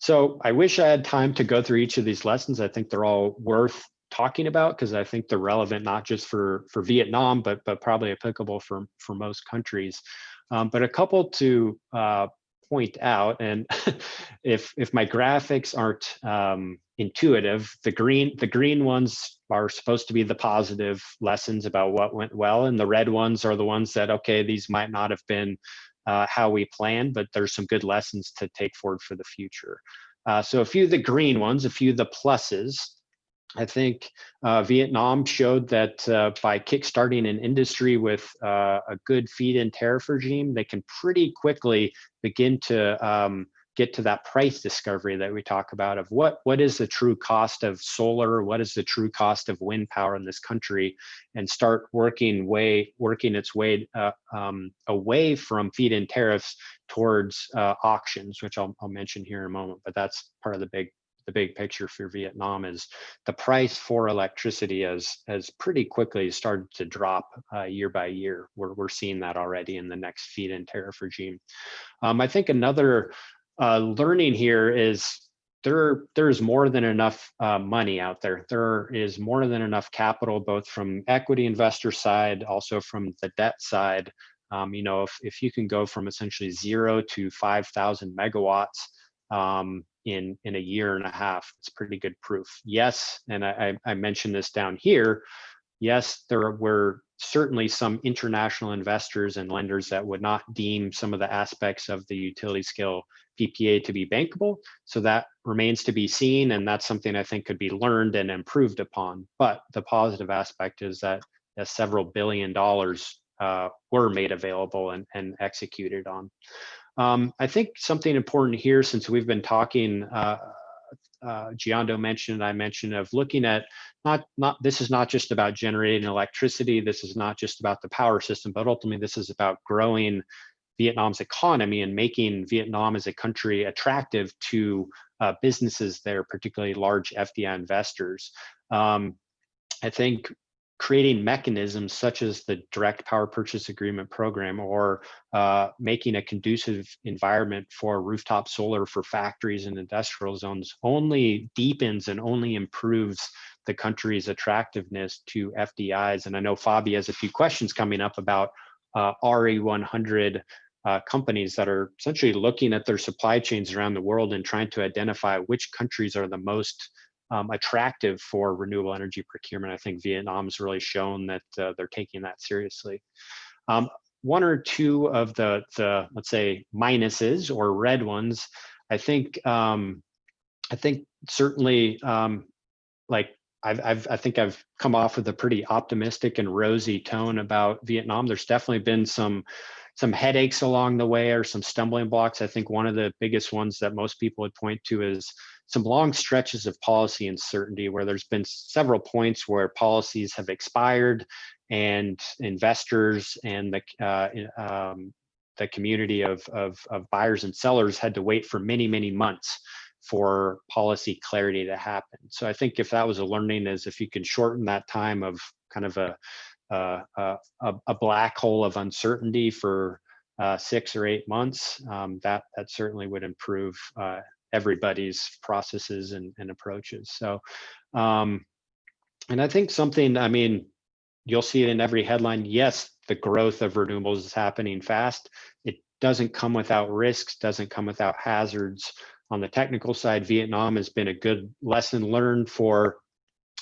So I wish I had time to go through each of these lessons. I think they're all worth talking about because I think they're relevant not just for Vietnam, but probably applicable for most countries. But a couple to point out, and if my graphics aren't intuitive, the green ones are supposed to be the positive lessons about what went well, and the red ones are the ones that, okay, these might not have been how we planned, but there's some good lessons to take forward for the future. So a few of the green ones, a few of the pluses. I think Vietnam showed that by kickstarting an industry with a good feed-in tariff regime, they can pretty quickly begin to get to that price discovery that we talk about of what is the true cost of solar, what is the true cost of wind power in this country, and start working its way away from feed-in tariffs towards auctions, which I'll mention here in a moment. But that's part of the big picture for Vietnam is the price for electricity has pretty quickly started to drop year by year. We're seeing that already in the next feed-in tariff regime. I think another learning here is there's more than enough money out there. There is more than enough capital, both from equity investor side, also from the debt side. You know, if you can go from essentially 0 to 5,000 megawatts in a year and a half, it's pretty good proof. Yes, and I mentioned this down here. Yes, there were certainly some international investors and lenders that would not deem some of the aspects of the utility scale PPA to be bankable. So that remains to be seen, and that's something I think could be learned and improved upon. But the positive aspect is that several $1 billion were made available and executed on. I think something important here, since we've been talking, Giando mentioned, I mentioned, of looking at this is not just about generating electricity, this is not just about the power system, but ultimately this is about growing Vietnam's economy and making Vietnam as a country attractive to businesses there, particularly large FDI investors. I think creating mechanisms such as the direct power purchase agreement program, or making a conducive environment for rooftop solar for factories and industrial zones, only deepens and only improves the country's attractiveness to FDIs. And I know Fabi has a few questions coming up about RE100 companies that are essentially looking at their supply chains around the world and trying to identify which countries are the most attractive for renewable energy procurement. I think Vietnam's really shown that they're taking that seriously. One or two of the let's say minuses or red ones, I think certainly like I think I've come off with a pretty optimistic and rosy tone about Vietnam. There's definitely been some headaches along the way, or some stumbling blocks. I think one of the biggest ones that most people would point to is some long stretches of policy uncertainty, where there's been several points where policies have expired and investors and the community of buyers and sellers had to wait for many months for policy clarity to happen. So I think if that was a learning, is if you can shorten that time of kind of a black hole of uncertainty for 6 or 8 months, that certainly would improve everybody's processes and approaches. So, and I think something, I mean, you'll see it in every headline. Yes, the growth of renewables is happening fast. It doesn't come without risks, doesn't come without hazards. On the technical side, Vietnam has been a good lesson learned for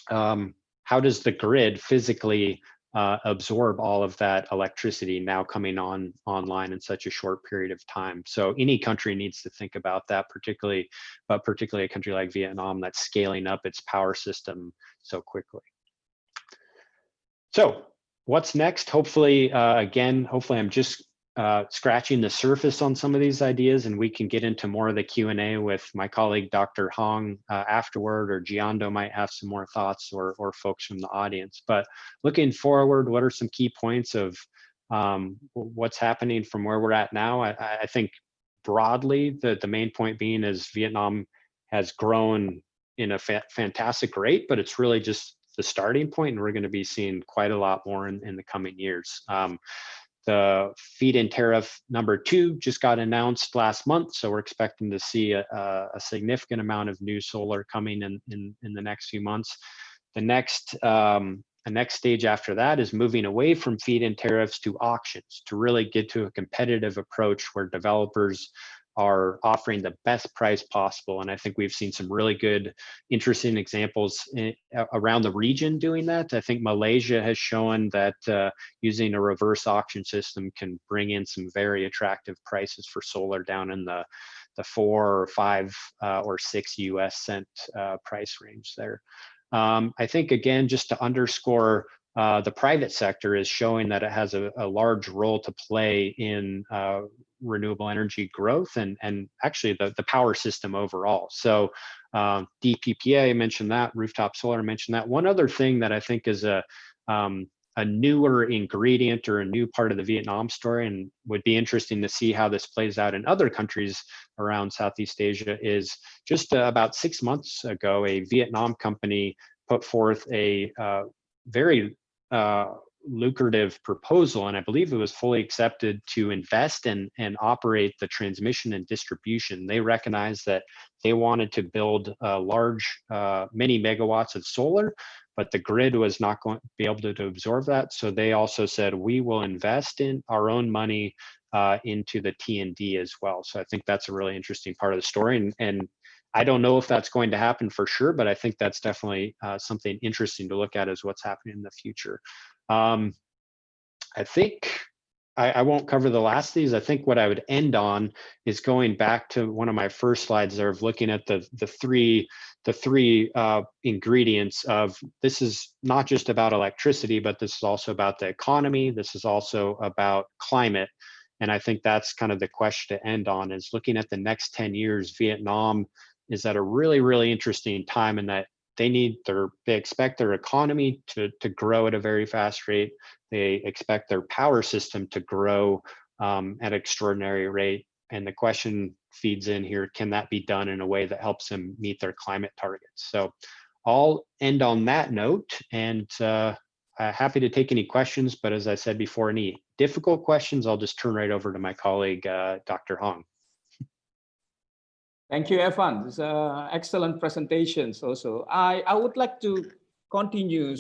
how does the grid physically absorb all of that electricity now coming online in such a short period of time. So any country needs to think about that, particularly a country like Vietnam that's scaling up its power system so quickly. So what's next? Hopefully, hopefully I'm just scratching the surface on some of these ideas, and we can get into more of the Q&A with my colleague, Dr. Hong, afterward, or Giando might have some more thoughts, or folks from the audience. But looking forward, what are some key points of what's happening from where we're at now? I think broadly, the main point being is Vietnam has grown in a fantastic rate, but it's really just the starting point, and we're going to be seeing quite a lot more in the coming years. The feed-in tariff number 2 just got announced last month, so we're expecting to see a significant amount of new solar coming in the next few months. The next stage after that is moving away from feed-in tariffs to auctions, to really get to a competitive approach where developers are offering the best price possible. And I think we've seen some really good, interesting examples around the region doing that. I think Malaysia has shown that using a reverse auction system can bring in some very attractive prices for solar down in the 4 or 5 or 6 US cent price range there. I think, again, just to underscore, the private sector is showing that it has a large role to play in renewable energy growth and actually the power system overall. So DPPA, I mentioned that, rooftop solar, I mentioned that. One other thing that I think is a newer ingredient or a new part of the Vietnam story, and would be interesting to see how this plays out in other countries around Southeast Asia, is just about 6 months ago, a Vietnam company put forth a very lucrative proposal, and I believe it was fully accepted, to invest and operate the transmission and distribution. They recognized that they wanted to build large, many megawatts of solar, but the grid was not going to be able to absorb that. So they also said, we will invest in our own money into the T&D as well. So I think that's a really interesting part of the story. And I don't know if that's going to happen for sure, but I think that's definitely something interesting to look at as what's happening in the future. I think I won't cover the last of these. I think what I would end on is going back to one of my first slides there of looking at the three ingredients of, this is not just about electricity, but this is also about the economy. This is also about climate. And I think that's kind of the question to end on, is looking at the next 10 years, Vietnam is at a really, really interesting time in that they expect their economy to grow at a very fast rate. They expect their power system to grow at an extraordinary rate. And the question feeds in here, can that be done in a way that helps them meet their climate targets? So I'll end on that note, and happy to take any questions, but as I said before, any difficult questions, I'll just turn right over to my colleague, Dr. Hong. Thank you, Evan. It's excellent presentations. Also, I would like to continue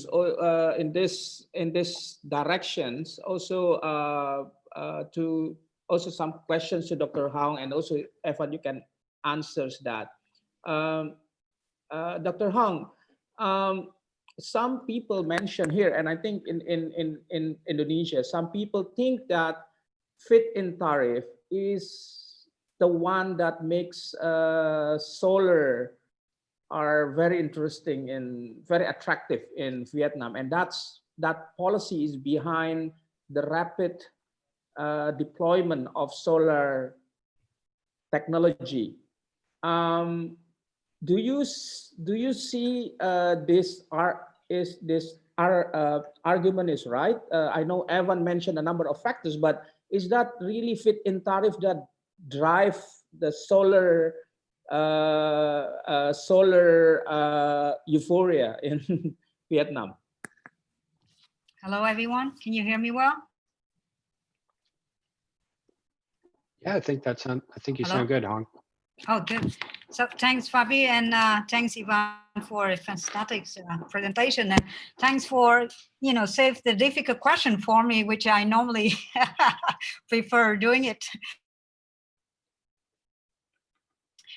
in this directions. Also, to also some questions to Dr. Hong, and also Evan, you can answer that. Dr. Hong, some people mention here, and I think in Indonesia, some people think that feed-in tariff is the one that makes solar are very interesting and very attractive in Vietnam, and that policy is behind the rapid deployment of solar technology. Do you see this argument is right? I know Evan mentioned a number of factors, but is that really feed-in tariff that drive the solar solar euphoria in Vietnam? Hello, everyone. Can you hear me well? Yeah, I think you Hello? sound good, Hong. Oh, good. So thanks, Fabi, and thanks, Ivan, for a fantastic presentation. And thanks for, save the difficult question for me, which I normally prefer doing it.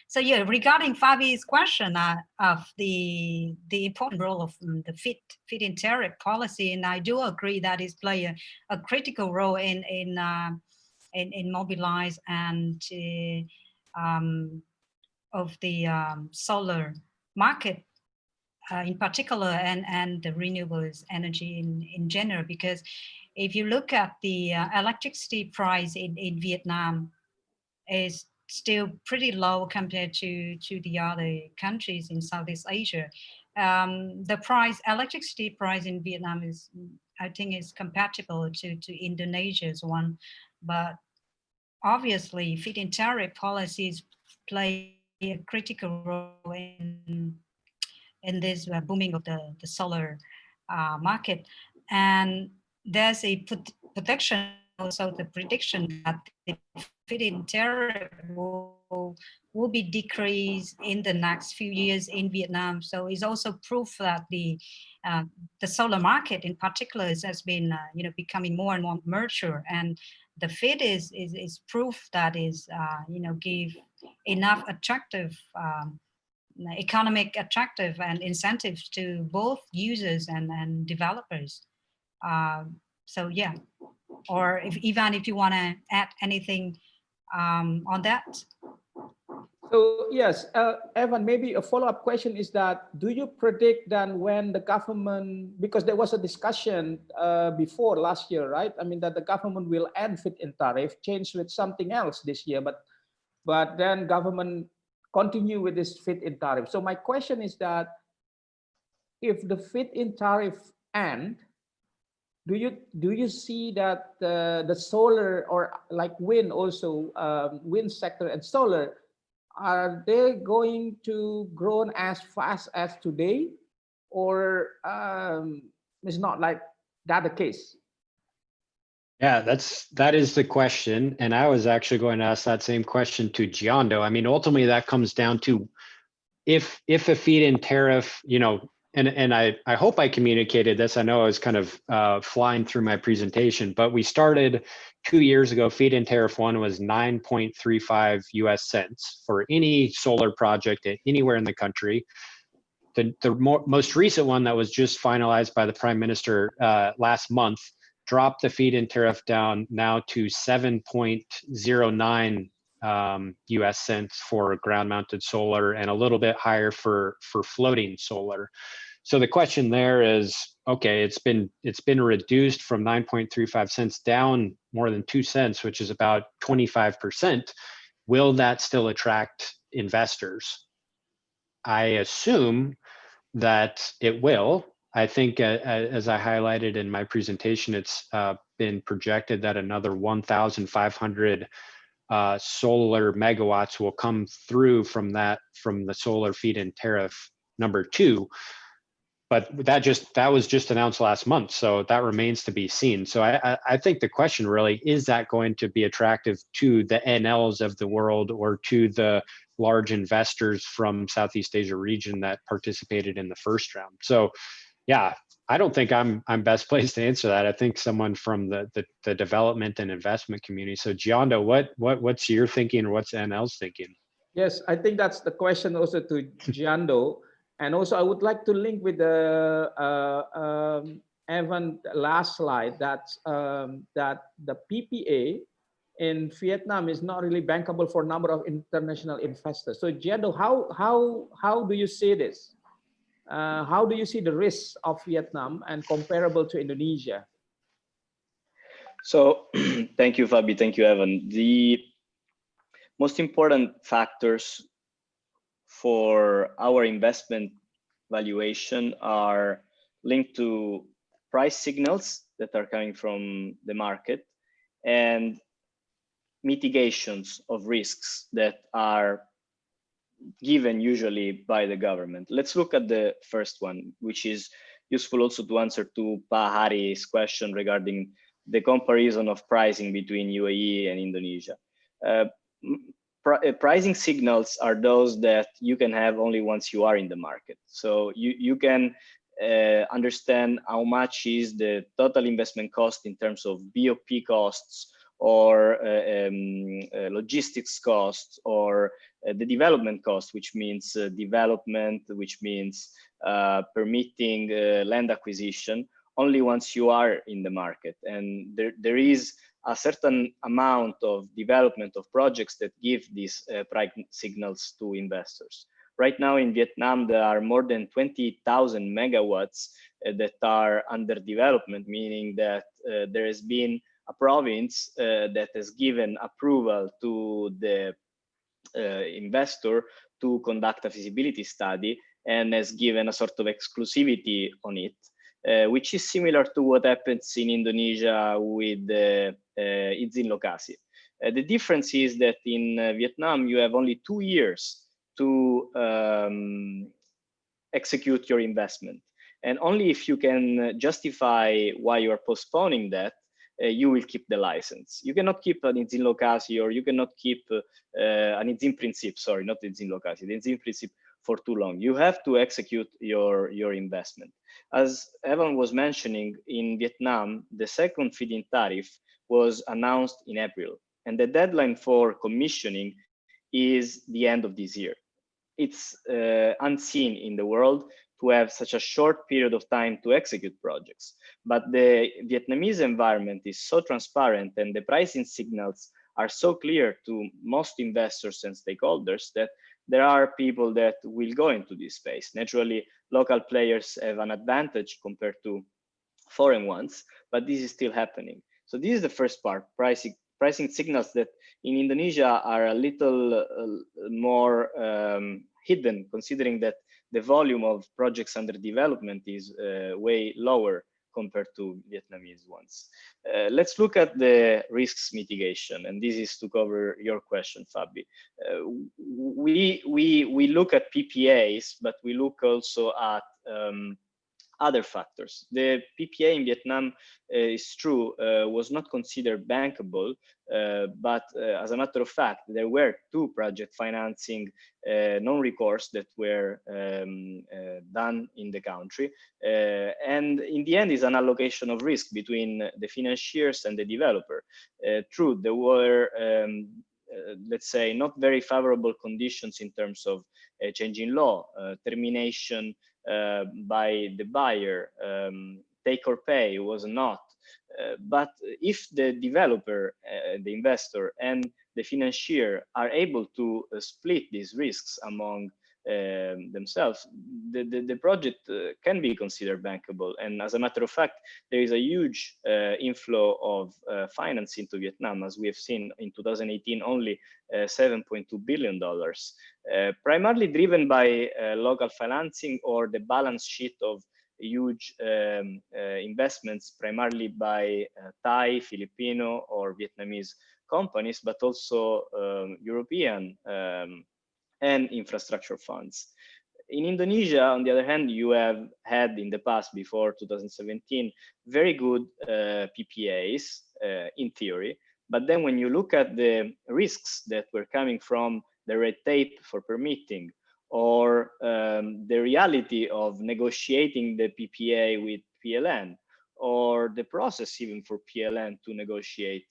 So yeah, regarding Fabi's question of the important role of the feed-in tariff policy, and I do agree that is play a critical role in mobilize and of the solar market in particular, and the renewables energy in general, because if you look at the electricity price in Vietnam is still pretty low compared to the other countries in Southeast Asia. The electricity price in Vietnam is, I think, is compatible to Indonesia's one, but obviously feed-in tariff policies play a critical role in this booming of the solar market. And there's a protection, also the prediction that the feed-in tariff will be decreased in the next few years in Vietnam. So it's also proof that the solar market in particular has been becoming more and more mature, and the FIT is proof that is give enough attractive economic attractive and incentives to both users and developers. So yeah, or if Ivan, if you want to add anything on that. So yes, Evan, maybe a follow-up question is that, do you predict then when the government, because there was a discussion before last year, right? I mean, that the government will end feed-in tariff, change with something else this year, but then government continue with this feed-in tariff. So my question is that, if the feed-in tariff end, do you see that the solar, or like wind also, wind sector and solar, are they going to grow as fast as today, or it's not like that the case? Yeah, that is the question. And I was actually going to ask that same question to Giondo. I mean, ultimately that comes down to if a feed-in tariff, and I hope I communicated this. I know I was kind of flying through my presentation, but we started 2 years ago. Feed-in tariff 1 was 9.35 US cents for any solar project anywhere in the country. The most recent one that was just finalized by the Prime Minister last month dropped the feed-in tariff down now to 7.09 US cents for ground-mounted solar, and a little bit higher for floating solar. So the question there is, okay, it's been reduced from 9.35 cents down more than 2 cents, which is about 25%. Will that still attract investors? I assume that it will. I think, as I highlighted in my presentation, it's been projected that another 1,500 solar megawatts will come through from the solar feed-in tariff number 2. But that was just announced last month, so that remains to be seen. So I think the question really is, that going to be attractive to the NLs of the world, or to the large investors from Southeast Asia region that participated in the first round? So yeah, I don't think I'm best placed to answer that. I think someone from the development and investment community. So Giondo, what's your thinking, or what's NL's thinking? Yes, I think that's the question also to Giondo. And also I would like to link with the Evan last slide, that the PPA in Vietnam is not really bankable for a number of international investors. So Giondo, how do you see this? How do you see the risks of Vietnam and comparable to Indonesia? So thank you, Fabi. Thank you, Evan. The most important factors for our investment valuation are linked to price signals that are coming from the market, and mitigations of risks that are given usually by the government. Let's look at the first one, which is useful also to answer to Pahari's question regarding the comparison of pricing between UAE and Indonesia. Pricing signals are those that you can have only once you are in the market. So you can understand how much is the total investment cost in terms of BOP costs, or logistics costs, or the development cost, which means development, which means permitting land acquisition, only once you are in the market. And there is a certain amount of development of projects that give these price signals to investors. Right now in Vietnam, there are more than 20,000 megawatts that are under development, meaning that there has been a province that has given approval to the investor to conduct a feasibility study and has given a sort of exclusivity on it, which is similar to what happens in Indonesia with izin lokasi. The difference is that in Vietnam, you have only 2 years to execute your investment. And only if you can justify why you are postponing that, you will keep the license. You cannot keep an izin lokasi, or you cannot keep an izin prinsip, sorry, not izin lokasi, the izin prinsip for too long. You have to execute your investment. As Evan was mentioning, in Vietnam, the second feed-in tariff was announced in April, and the deadline for commissioning is the end of this year. It's unseen in the world to have such a short period of time to execute projects. But the Vietnamese environment is so transparent, and the pricing signals are so clear to most investors and stakeholders, that there are people that will go into this space. Naturally, local players have an advantage compared to foreign ones, but this is still happening. So this is the first part, pricing signals that in Indonesia are a little more hidden, considering that the volume of projects under development is way lower compared to Vietnamese ones. Let's look at the risks mitigation, and this is to cover your question, Fabi. We look at PPAs, but we look also at other factors. The PPA in Vietnam, is true, was not considered bankable, but as a matter of fact, there were 2 project financing non-recourse that were done in the country. And in the end, is an allocation of risk between the financiers and the developer. True, there were let's say, not very favorable conditions in terms of changing law, termination by the buyer, take or pay was not. But if the developer, the investor, and the financier are able to split these risks among themselves, the project can be considered bankable. And as a matter of fact, there is a huge inflow of finance into Vietnam, as we have seen in 2018, only $7.2 billion, primarily driven by local financing or the balance sheet of huge investments, primarily by Thai, Filipino, or Vietnamese companies, but also European and infrastructure funds. In Indonesia, on the other hand, you have had in the past, before 2017, very good PPAs in theory. But then when you look at the risks that were coming from the red tape for permitting, or the reality of negotiating the PPA with PLN, or the process even for PLN to negotiate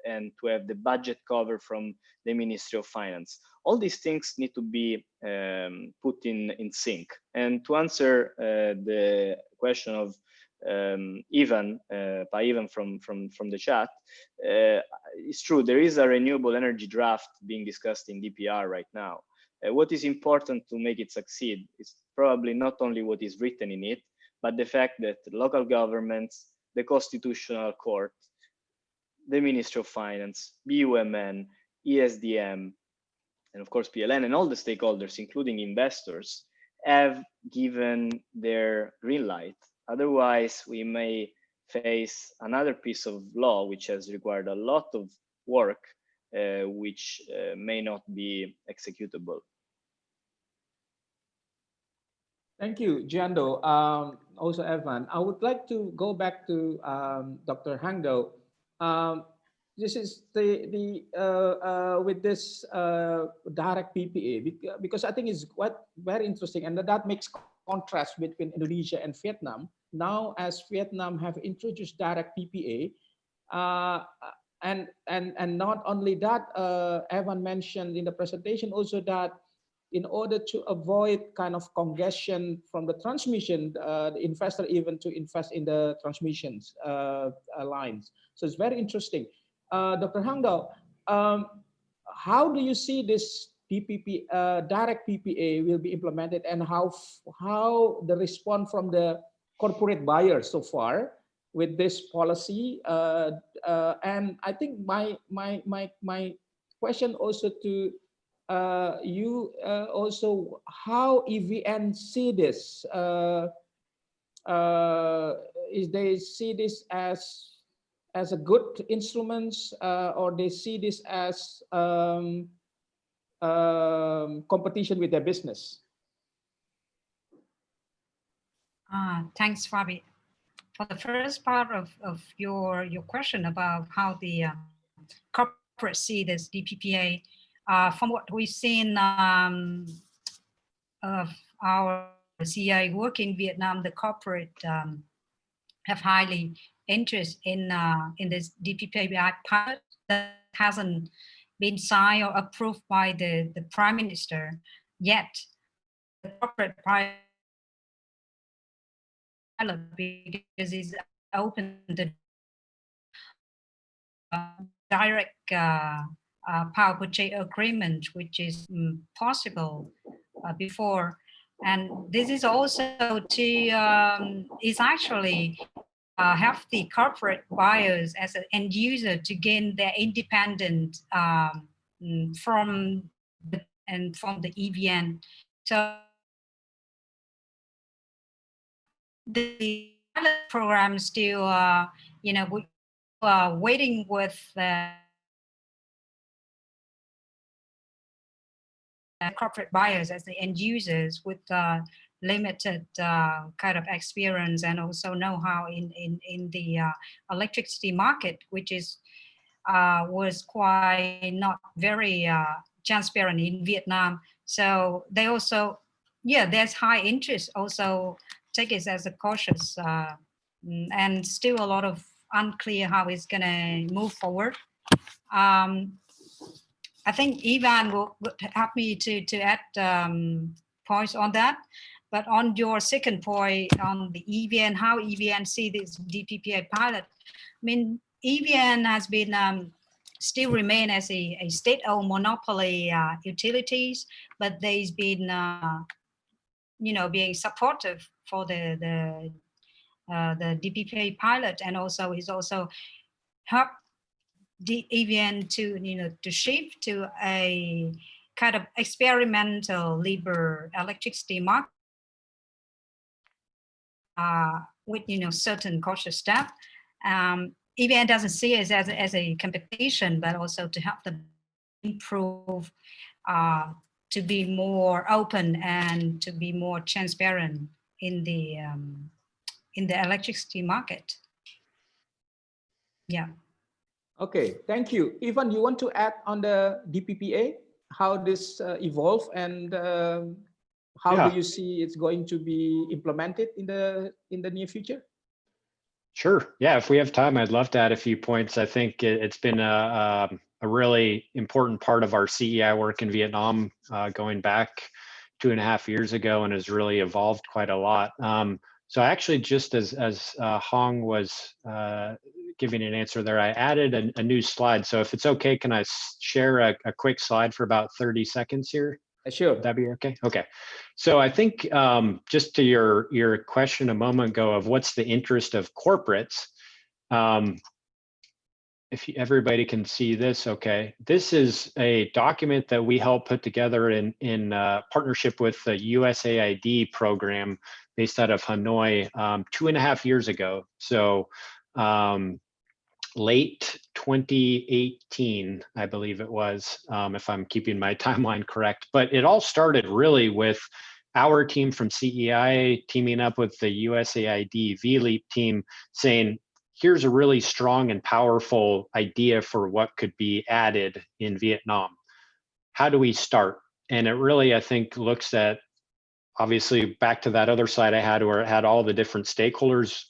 and to have the budget cover from the Ministry of Finance. All these things need to be put in sync. And to answer the question of Ivan from the chat, it's true, there is a renewable energy draft being discussed in DPR right now. What is important to make it succeed is probably not only what is written in it, but the fact that local governments, the Constitutional Court, the Ministry of Finance, BUMN, ESDM, and of course PLN, and all the stakeholders, including investors, have given their green light. Otherwise, we may face another piece of law which has required a lot of work, which may not be executable. Thank you, Jando. Also, Evan, I would like to go back to Dr. Hangdo. Um, this is the with this direct PPA because I think it's quite very interesting, and that makes contrast between Indonesia and Vietnam. Now, as Vietnam have introduced direct PPA, and not only that, Evan mentioned in the presentation also that in order to avoid kind of congestion from the transmission, the investor even to invest in the transmissions lines. So it's very interesting. Dr. Hangdao, how do you see this DPP, direct PPA will be implemented, and how the response from the corporate buyers so far with this policy? And I think my question also to you also how EVN see this? Is they see this as a good instruments, or they see this as competition with their business? Thanks, Fabi. For the first part of your question about how the corporate see this DPPA, from what we've seen of our CI work in Vietnam, the corporate have highly interest in this DPPA pilot that hasn't been signed or approved by the Prime Minister yet. The corporate pilot because it's open the direct power purchase agreement, which is possible before. And this is also to is actually have the corporate buyers as an end user to gain their independence from the EVN. So the pilot program still, we are waiting with the corporate buyers as the end users with limited kind of experience and also know-how in the electricity market, which is was quite not very transparent in Vietnam. So they also, there's high interest also take it as a cautious and still a lot of unclear how it's going to move forward. I think Ivan will help me to add points on that. But on your second point on the EVN, how EVN see this DPPA pilot, I mean, EVN has been still remain as a state-owned monopoly utilities, but there's been being supportive for the DPPA pilot, and also is also help the EVN to shift to a kind of experimental liberal electricity market with certain cautious step. EVN doesn't see it as a competition, but also to help them improve, to be more open and to be more transparent in the electricity market. Yeah. Okay, thank you. Ivan, you want to add on the DPPA, how this evolve, and how do you see it's going to be implemented in the near future? Sure. Yeah, if we have time, I'd love to add a few points. I think it's been a really important part of our CEI work in Vietnam going back 2.5 years ago, and has really evolved quite a lot. So actually, just as Hong was giving an answer there, I added a new slide. So if it's okay, can I share a quick slide for about 30 seconds here? Sure. Would that be okay? Okay. So I think just to your question a moment ago of what's the interest of corporates, if everybody can see this, okay. This is a document that we helped put together in partnership with the USAID program based out of Hanoi 2.5 years ago. So late 2018, I believe it was, if I'm keeping my timeline correct. But it all started really with our team from CEI teaming up with the USAID VLEAP team saying, here's a really strong and powerful idea for what could be added in Vietnam. How do we start? And it really, I think, looks at, obviously, back to that other slide I had where it had all the different stakeholders.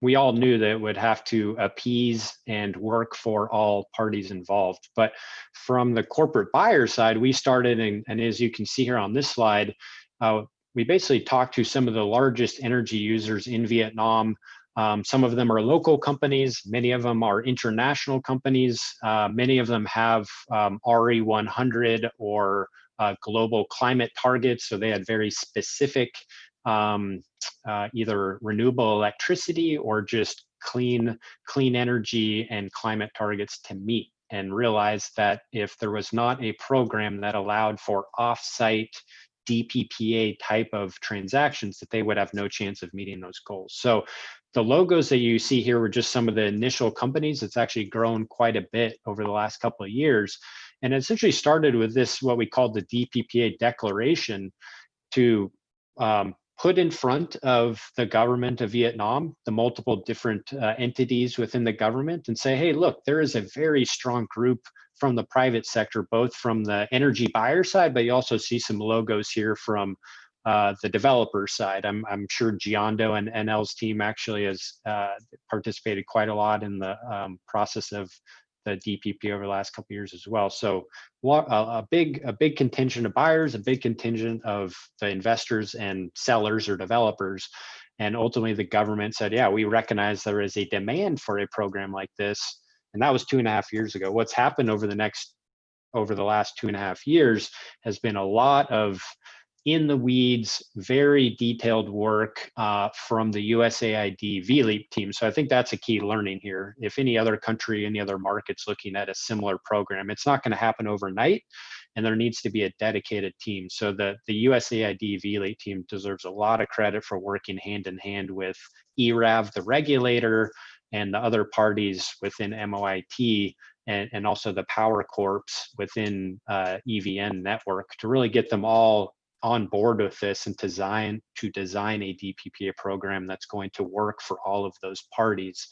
We all knew that it would have to appease and work for all parties involved. But from the corporate buyer side, we started, and as you can see here on this slide, we basically talked to some of the largest energy users in Vietnam. Some of them are local companies, many of them are international companies, many of them have RE100 or global climate targets, so they had very specific either renewable electricity or just clean energy and climate targets to meet, and realized that if there was not a program that allowed for off-site DPPA type of transactions, that they would have no chance of meeting those goals. So the logos that you see here were just some of the initial companies. It's actually grown quite a bit over the last couple of years. And it essentially started with this, what we called the DPPA declaration, to put in front of the government of Vietnam, the multiple different entities within the government, and say, hey, look, there is a very strong group from the private sector, both from the energy buyer side, but you also see some logos here from the developer side. I'm sure Giondo and NL's team actually has participated quite a lot in the process of the DPP over the last couple of years as well. So a big contingent of buyers, a big contingent of the investors and sellers or developers. And ultimately the government said, yeah, we recognize there is a demand for a program like this. And that was 2.5 years ago. What's happened over the last 2.5 years has been a lot of in the weeds, very detailed work from the USAID VLEAP team. So I think that's a key learning here. If any other country, any other market's looking at a similar program, it's not going to happen overnight, and there needs to be a dedicated team. So the USAID VLEAP team deserves a lot of credit for working hand in hand with ERAV, the regulator, and the other parties within MOIT, and also the power corps within EVN network to really get them all on board with this and design a DPPA program that's going to work for all of those parties.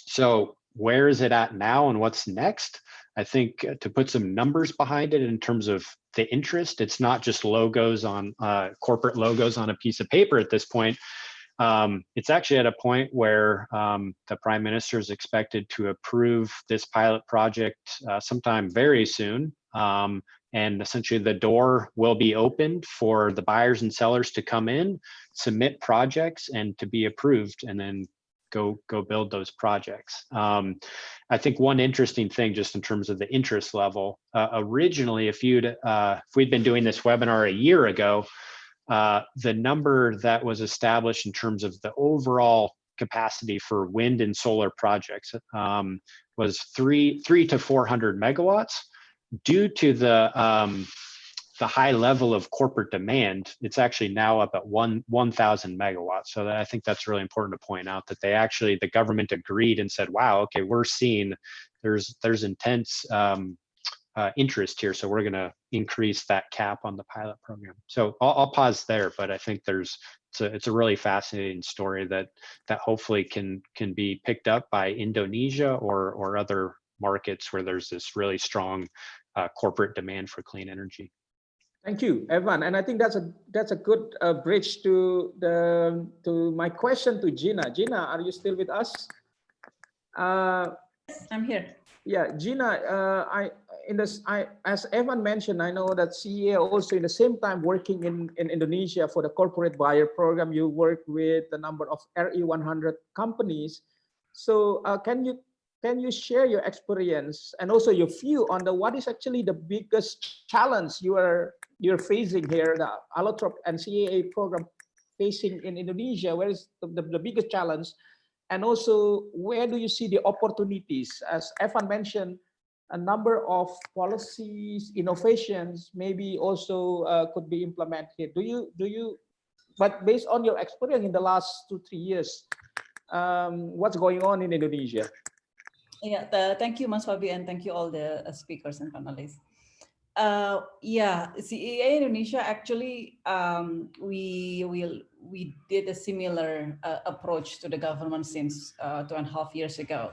So where is it at now and what's next? I think to put some numbers behind it in terms of the interest, it's not just logos on corporate logos on a piece of paper at this point. It's actually at a point where the Prime Minister is expected to approve this pilot project sometime very soon. And essentially the door will be opened for the buyers and sellers to come in, submit projects, and to be approved, and then go build those projects. I think one interesting thing, just in terms of the interest level, originally, if we'd been doing this webinar a year ago, the number that was established in terms of the overall capacity for wind and solar projects was 300 to 400 megawatts. Due to the high level of corporate demand, it's actually now up at 1,000 megawatts. So I think that's really important to point out, that the government agreed and said, wow, okay, we're seeing there's intense interest here, so we're going to increase that cap on the pilot program. So I'll pause there, but I think it's a really fascinating story that hopefully can be picked up by Indonesia or other markets where there's this really strong corporate demand for clean energy. Thank you, Evan, and I think that's a good bridge to my question to Gina. Gina, are you still with us? Yes, I'm here. Yeah, Gina, as Evan mentioned, I know that CEA also in the same time working in Indonesia for the corporate buyer program. You work with a number of RE100 companies. So can you share your experience and also your view on what is actually the biggest challenge you're facing here, the Allotrop and CEA program facing in Indonesia? Where is the biggest challenge? And also, where do you see the opportunities? As Evan mentioned, a number of policies, innovations, maybe also could be implemented. But based on your experience in the last 2-3 years, what's going on in Indonesia? Yeah, thank you, Mas Fabi, and thank you all the speakers and panelists. Yeah, CEA Indonesia actually, we did a similar approach to the government since 2.5 years ago.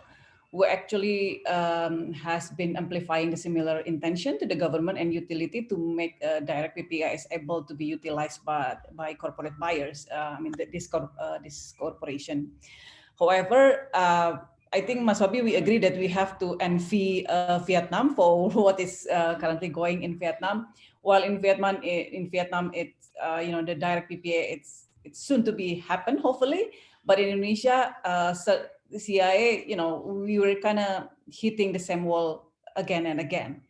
We actually has been amplifying the similar intention to the government and utility to make direct PPAs able to be utilized by corporate buyers. I mean, this corporation. However, I think Mas Wabi, we agree that we have to envy Vietnam for what is currently going in Vietnam. While in Vietnam, it's the direct PPA, it's soon to be happen hopefully. But in Indonesia, the CIA, we were kind of hitting the same wall again and again.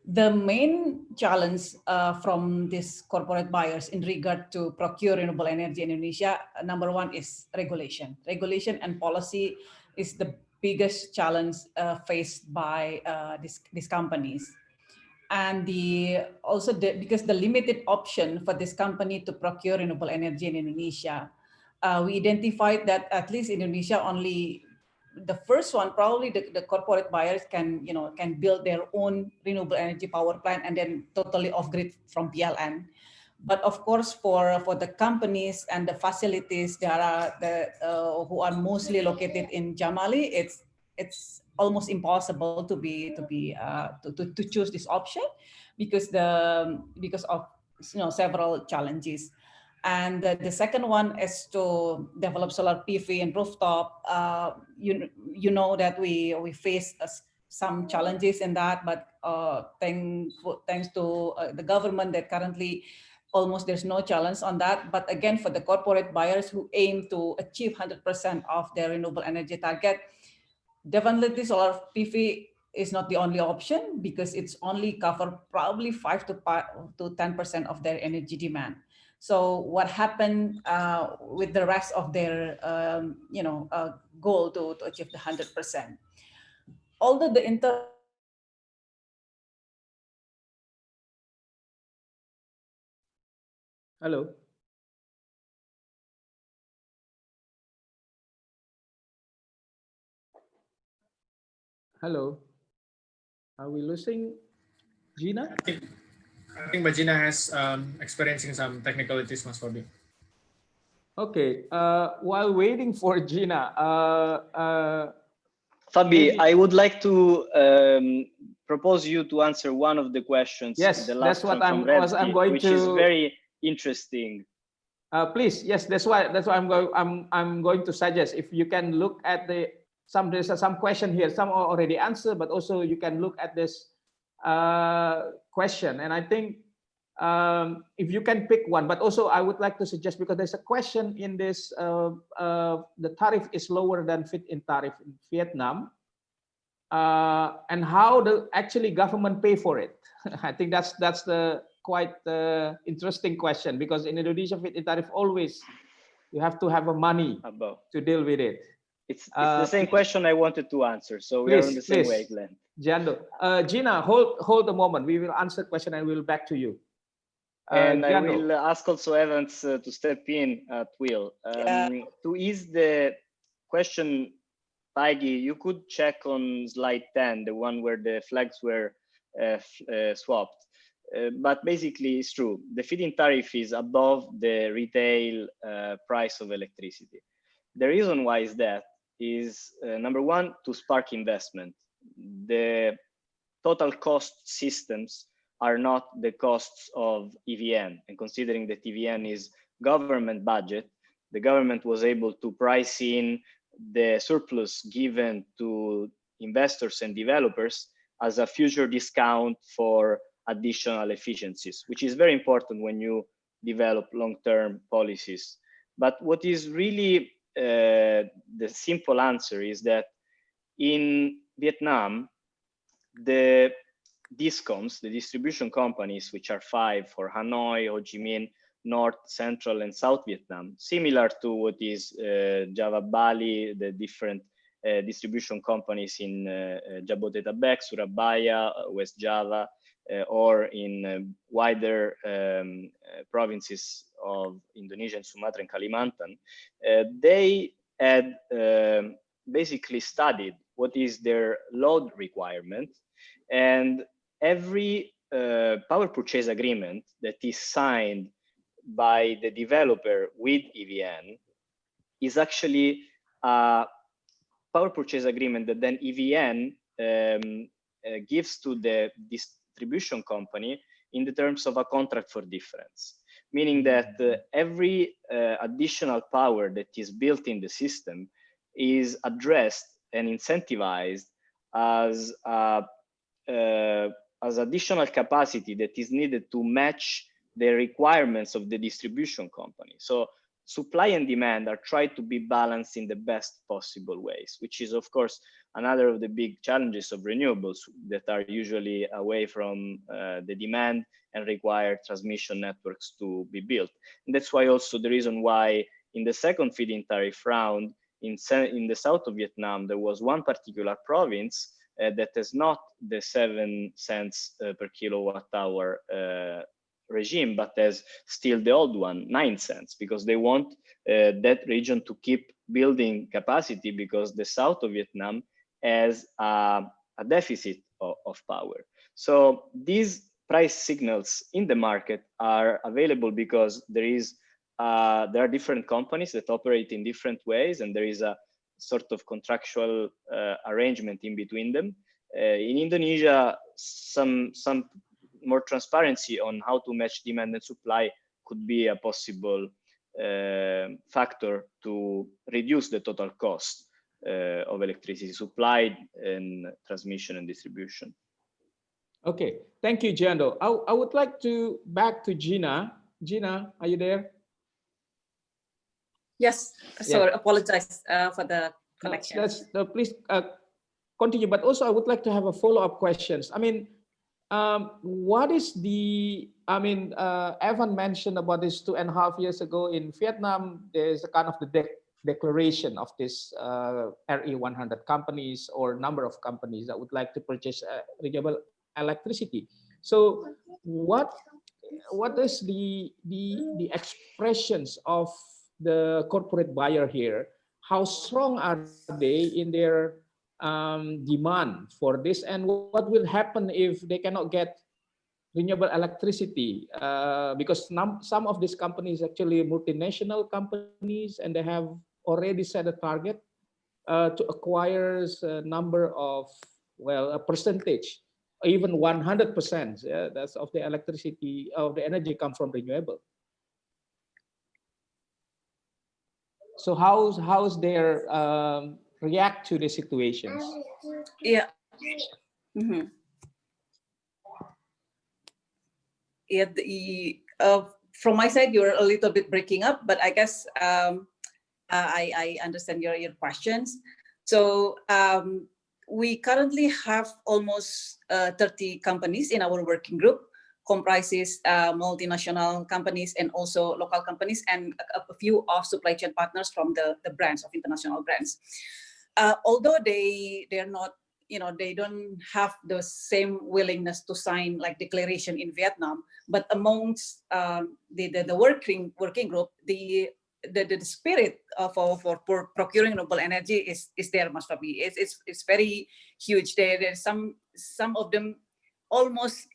The main challenge from these corporate buyers in regard to procure renewable energy in Indonesia, number one is regulation. Regulation and policy is the biggest challenge faced by these companies. And because the limited option for this company to procure renewable energy in Indonesia, we identified that at least in Indonesia only the first one, probably the corporate buyers can build their own renewable energy power plant and then totally off grid from PLN. But of course, for the companies and the facilities that are who are mostly located in Jamali, it's almost impossible to choose this option because of several challenges. And the second one is to develop solar PV and rooftop. You know that we face some challenges in that, but thanks to the government that currently almost there's no challenge on that. But again, for the corporate buyers who aim to achieve 100% of their renewable energy target, definitely solar PV is not the only option because it's only cover probably 5 to 10% of their energy demand. So what happened with the rest of their goal to achieve the 100%? Although the Hello. Hello. Are we losing Gina? I think Bajina has experiencing some technical issues, Mas Fabi. Okay. While waiting for Gina, Fabi, maybe... I would like to propose you to answer one of the questions. Yes, the that's last what one from I'm going which to. Is very interesting. Please, yes, that's why I'm going to suggest if you can look at there's some question here. Some are already answered, but also you can look at this question. And I think if you can pick one, but also I would like to suggest, because there's a question in this, the tariff is lower than feed-in tariff in Vietnam, and how the actually government pay for it. I think that's the quite interesting question, because in Indonesia feed-in tariff always you have to have a money to deal with it. It's the same question I wanted to answer, so we are on the same wavelength. Gina, hold a moment. We will answer the question and we'll back to you. And I will ask also Evans to step in at will. To ease the question, Paigi, you could check on slide 10, the one where the flags were swapped. But basically, it's true. The feed-in tariff is above the retail price of electricity. The reason why is that is, number one, to spark investment. The total cost systems are not the costs of EVN. And considering that EVN is government budget, the government was able to price in the surplus given to investors and developers as a future discount for additional efficiencies, which is very important when you develop long-term policies. But what is really the simple answer is that in Vietnam, the DISCOMs, the distribution companies, which are 5 for Hanoi, Ho Chi Minh, North, Central, and South Vietnam, similar to what is Java, Bali, the different distribution companies in Jabodetabek, Surabaya, West Java, or in wider provinces of Indonesia and Sumatra and Kalimantan. They had basically studied what is their load requirement, and every power purchase agreement that is signed by the developer with EVN is actually a power purchase agreement that then EVN gives to the distribution company in the terms of a contract for difference, meaning that every additional power that is built in the system is addressed and incentivized as additional capacity that is needed to match the requirements of the distribution company. So supply and demand are tried to be balanced in the best possible ways, which is of course another of the big challenges of renewables that are usually away from the demand and require transmission networks to be built. And that's why also the reason why in the second feed-in tariff round in the south of Vietnam, there was one particular province that has not the 7 cents per kilowatt hour regime, but has still the old one, 9 cents, because they want that region to keep building capacity because the south of Vietnam has a deficit of power. So these price signals in the market are available because there are different companies that operate in different ways, and there is a sort of contractual arrangement in between them. In Indonesia, some more transparency on how to match demand and supply could be a possible factor to reduce the total cost of electricity supplied and transmission and distribution. Okay, thank you, Jando. I would like to back to Gina. Gina, are you there? Yes, sorry, apologize for the connection. Please continue, but also I would like to have a follow-up questions. I mean, what is the, Evan mentioned about this 2.5 years ago in Vietnam, there's a kind of the declaration of this RE100 companies or number of companies that would like to purchase renewable electricity. So what is the expressions of the corporate buyer here? How strong are they in their demand for this, and what will happen if they cannot get renewable electricity? Because some of these companies actually multinational companies, and they have already set a target to acquire a number of, well, a percentage, even 100%. That's of the electricity, of the energy come from renewable. So how's their react to the situations? Yeah. Mm-hmm. Yeah. From my side, you're a little bit breaking up, but I guess I understand your questions. So we currently have almost 30 companies in our working group, comprises multinational companies and also local companies, and a few of supply chain partners from the brands of international brands. Although they're not, they don't have the same willingness to sign like declaration in Vietnam, but amongst the working group, the spirit for procuring renewable energy is there, Mas Fabi. It's very huge. There's some of them almost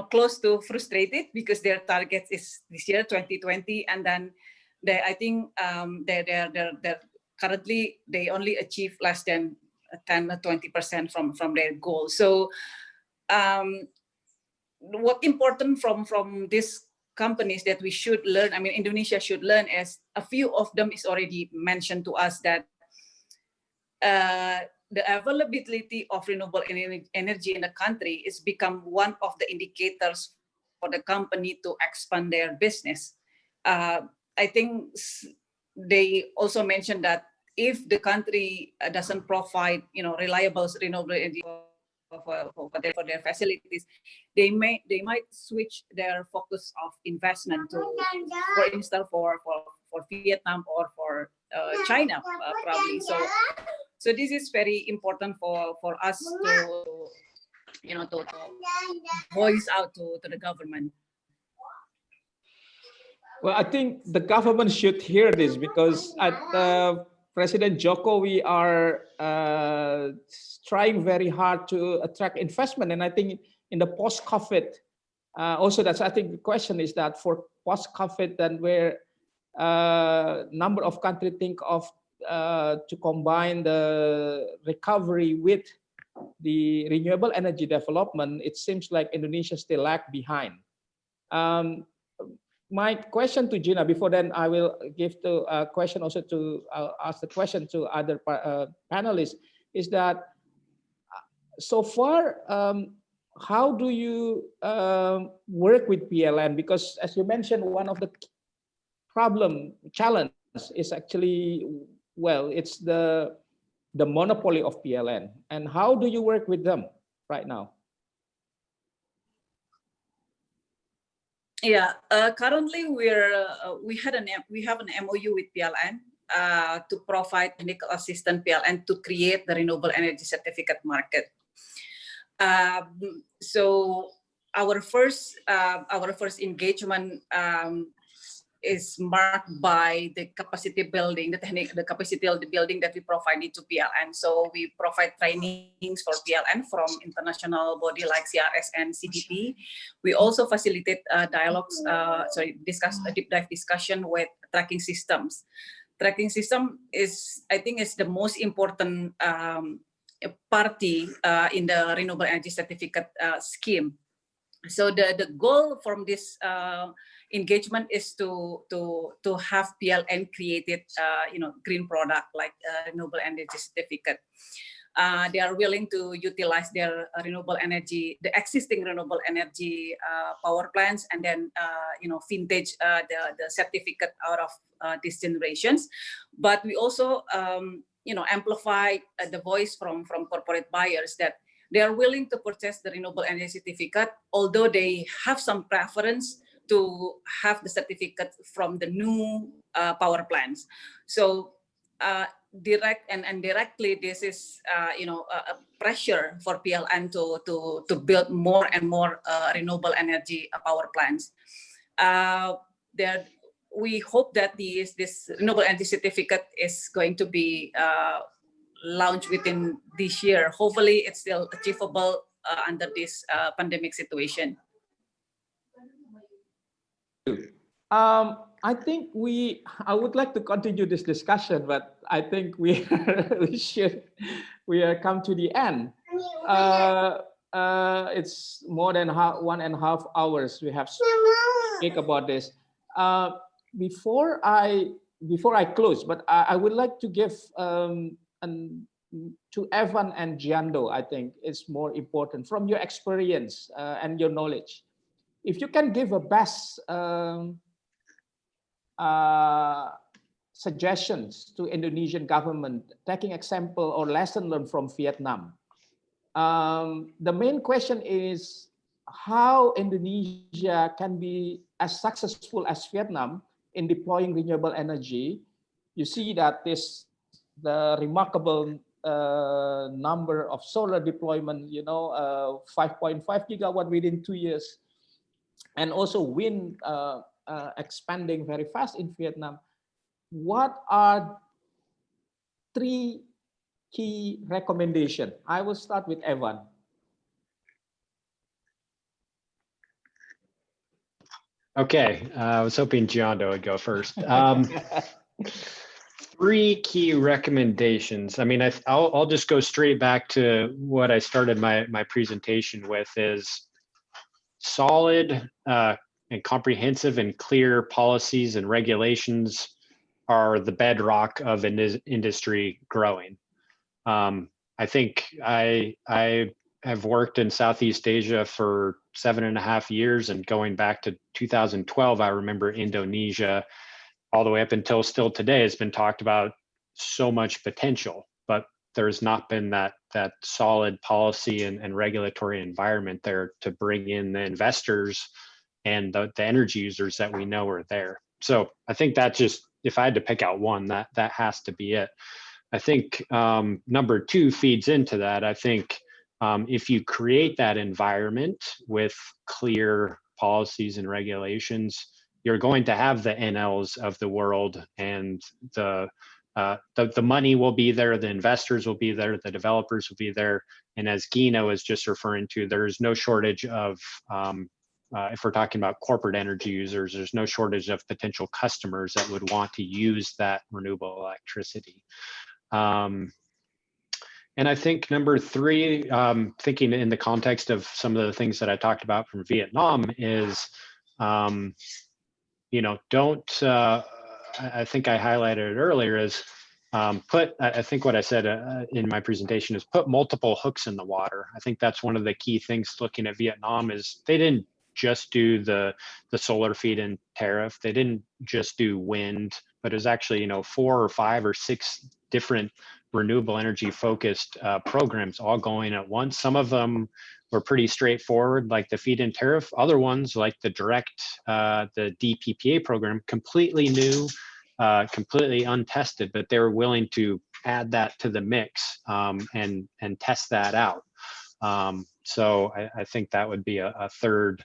close to frustrated because their target is this year 2020, and then I think they're currently they only achieve less than 10 or 20% from their goal. So what important from these companies that we should learn, Indonesia should learn, is a few of them is already mentioned to us that the availability of renewable energy in the country is become one of the indicators for the company to expand their business. I think they also mentioned that if the country doesn't provide, reliable renewable energy for their facilities, they might switch their focus of investment to, for instance, for Vietnam or for China, probably. So this is very important for us to voice out to the government. Well, I think the government should hear this, because at President Joko, we are trying very hard to attract investment, and I think in the post-COVID. Also, that's, I think the question is that for post-COVID, then where number of countries think of to combine the recovery with the renewable energy development, it seems like Indonesia still lag behind. My question to Gina, before then I will give the question also to ask the question to other panelists, is that so far, how do you work with PLN? Because as you mentioned, one of the challenge is actually, well, it's the monopoly of PLN. And how do you work with them right now? Yeah, currently we have an MOU with PLN to provide technical assistance PLN to create the renewable energy certificate market. So our first engagement is marked by the capacity building, the capacity building that we provided to PLN. So we provide trainings for PLN from international body like CRS and CDP. We also facilitate dialogues, discuss a deep dive discussion with tracking systems. Tracking system is, I think, is the most important party in the renewable energy certificate scheme. So the goal from this engagement is to have PLN created green product like renewable energy certificate. They are willing to utilize their renewable energy, the existing renewable energy power plants, and then vintage the certificate out of these generations. But we also amplify the voice from corporate buyers that they are willing to purchase the renewable energy certificate, although they have some preference to have the certificate from the new power plants. So directly, this is a pressure for PLN to build more and more renewable energy power plants. We hope that this renewable energy certificate is going to be launched within this year. Hopefully, it's still achievable under this pandemic situation. I think I would like to continue this discussion, but I think we come to the end. It's more than 1.5 hours we have speak about this. Before I close, but I would like to give to Evan and Giando, I think it's more important from your experience and your knowledge. If you can give a best suggestions to Indonesian government, taking example or lesson learned from Vietnam. The main question is how Indonesia can be as successful as Vietnam in deploying renewable energy. You see that the remarkable number of solar deployment, 5.5 gigawatt within 2 years, and also wind expanding very fast in Vietnam. What are 3 key recommendations? I will start with Evan. Okay, I was hoping Giando would go first. 3 key recommendations. I mean, I'll just go straight back to what I started my presentation with, is solid and comprehensive and clear policies and regulations are the bedrock of an industry growing. I think I have worked in Southeast Asia for 7.5 years, and going back to 2012, I remember Indonesia all the way up until still today has been talked about so much potential, but there's not been that solid policy and regulatory environment there to bring in the investors and the energy users that we know are there. So I think that just, if I had to pick out one, that has to be it. I think number 2 feeds into that. I think if you create that environment with clear policies and regulations, you're going to have the NLs of the world and the the money will be there, the investors will be there, the developers will be there. And as Gina was just referring to, there's no shortage of, if we're talking about corporate energy users, there's no shortage of potential customers that would want to use that renewable electricity. And I think number three, thinking in the context of some of the things that I talked about from Vietnam is, you know, don't, I think I highlighted it earlier is I think what I said in my presentation is put multiple hooks in the water. I think that's one of the key things looking at Vietnam is they didn't just do the solar feed-in tariff. They didn't just do wind, but it was actually, you know, 4 or 5 or 6 different renewable energy focused programs all going at once. Some of them were pretty straightforward, like the feed-in tariff. Other ones, like the direct, the DPPA program, completely new, completely untested, but they were willing to add that to the mix and test that out. So I think that would be a third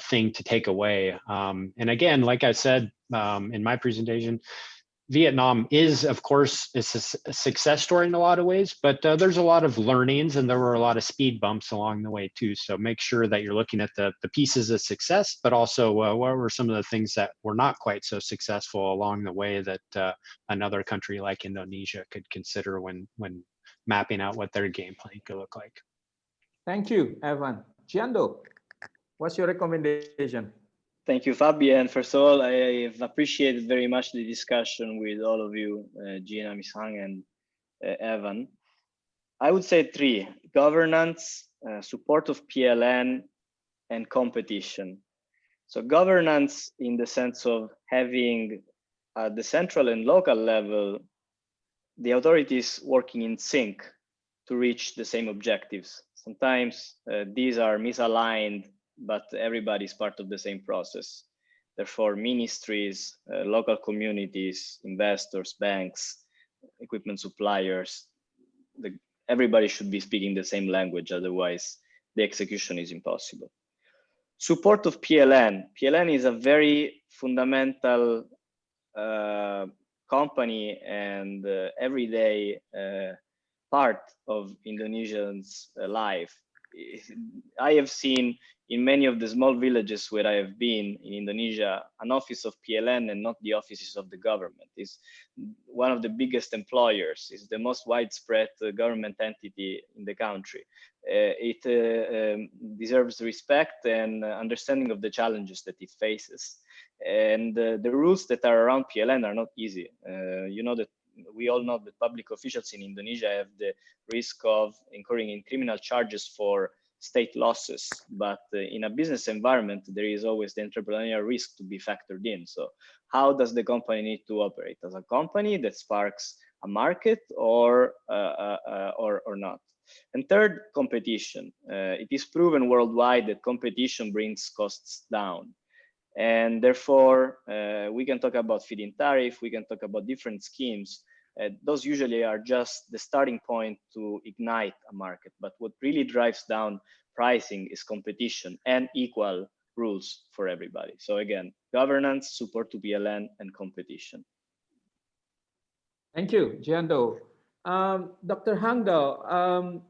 thing to take away. And again, like I said in my presentation, Vietnam is, of course, it's a success story in a lot of ways, but there's a lot of learnings and there were a lot of speed bumps along the way too. So make sure that you're looking at the pieces of success, but also what were some of the things that were not quite so successful along the way that another country like Indonesia could consider when mapping out what their game plan could look like. Thank you, Evan. Giando, what's your recommendation? Thank you, Fabian. First of all, I've appreciated very much the discussion with all of you, Gina, Ms. Hang, and Evan. I would say 3: governance, support of PLN, and competition. So governance in the sense of having at the central and local level, the authorities working in sync to reach the same objectives. Sometimes these are misaligned, but everybody is part of the same process. Therefore, ministries, local communities, investors, banks, equipment suppliers, everybody should be speaking the same language, otherwise the execution is impossible. Support of PLN. PLN is a very fundamental company and everyday part of Indonesians' life. I have seen in many of the small villages where I have been in Indonesia, an office of PLN and not the offices of the government is one of the biggest employers, is the most widespread government entity in the country. It deserves respect and understanding of the challenges that it faces. And the rules that are around PLN are not easy. You know that we all know that public officials in Indonesia have the risk of incurring in criminal charges for state losses, but in a business environment, there is always the entrepreneurial risk to be factored in. So how does the company need to operate? As a company that sparks a market or not? And third, competition. It is proven worldwide that competition brings costs down. And therefore, we can talk about feed-in tariff, we can talk about different schemes. Those usually are just the starting point to ignite a market. But what really drives down pricing is competition and equal rules for everybody. So again, governance, support to PLN, and competition. Thank you, Giando. Dr. Hangdo,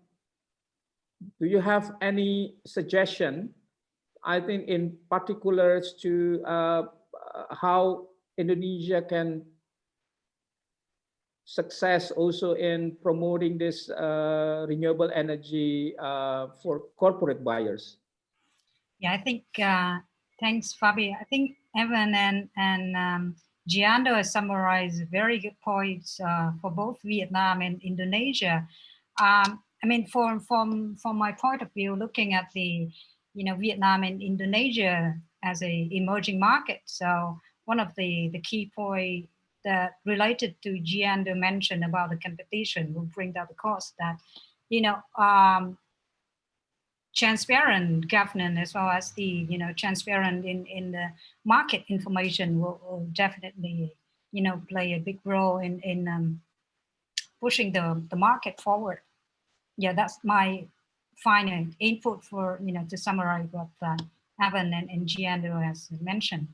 do you have any suggestion, I think in particular to how Indonesia can success also in promoting this renewable energy for corporate buyers? Yeah, I think, thanks, Fabi. I think Evan and Giando has summarized very good points for both Vietnam and Indonesia. I mean, from my point of view, looking at the, Vietnam and Indonesia as a emerging market. So one of the key points that related to Giando mentioned about the competition will bring down the cost, that, transparent governance as well as the, transparent in the market information will definitely, play a big role in pushing the market forward. Yeah, that's my final input for, to summarize what Evan and Giando has mentioned.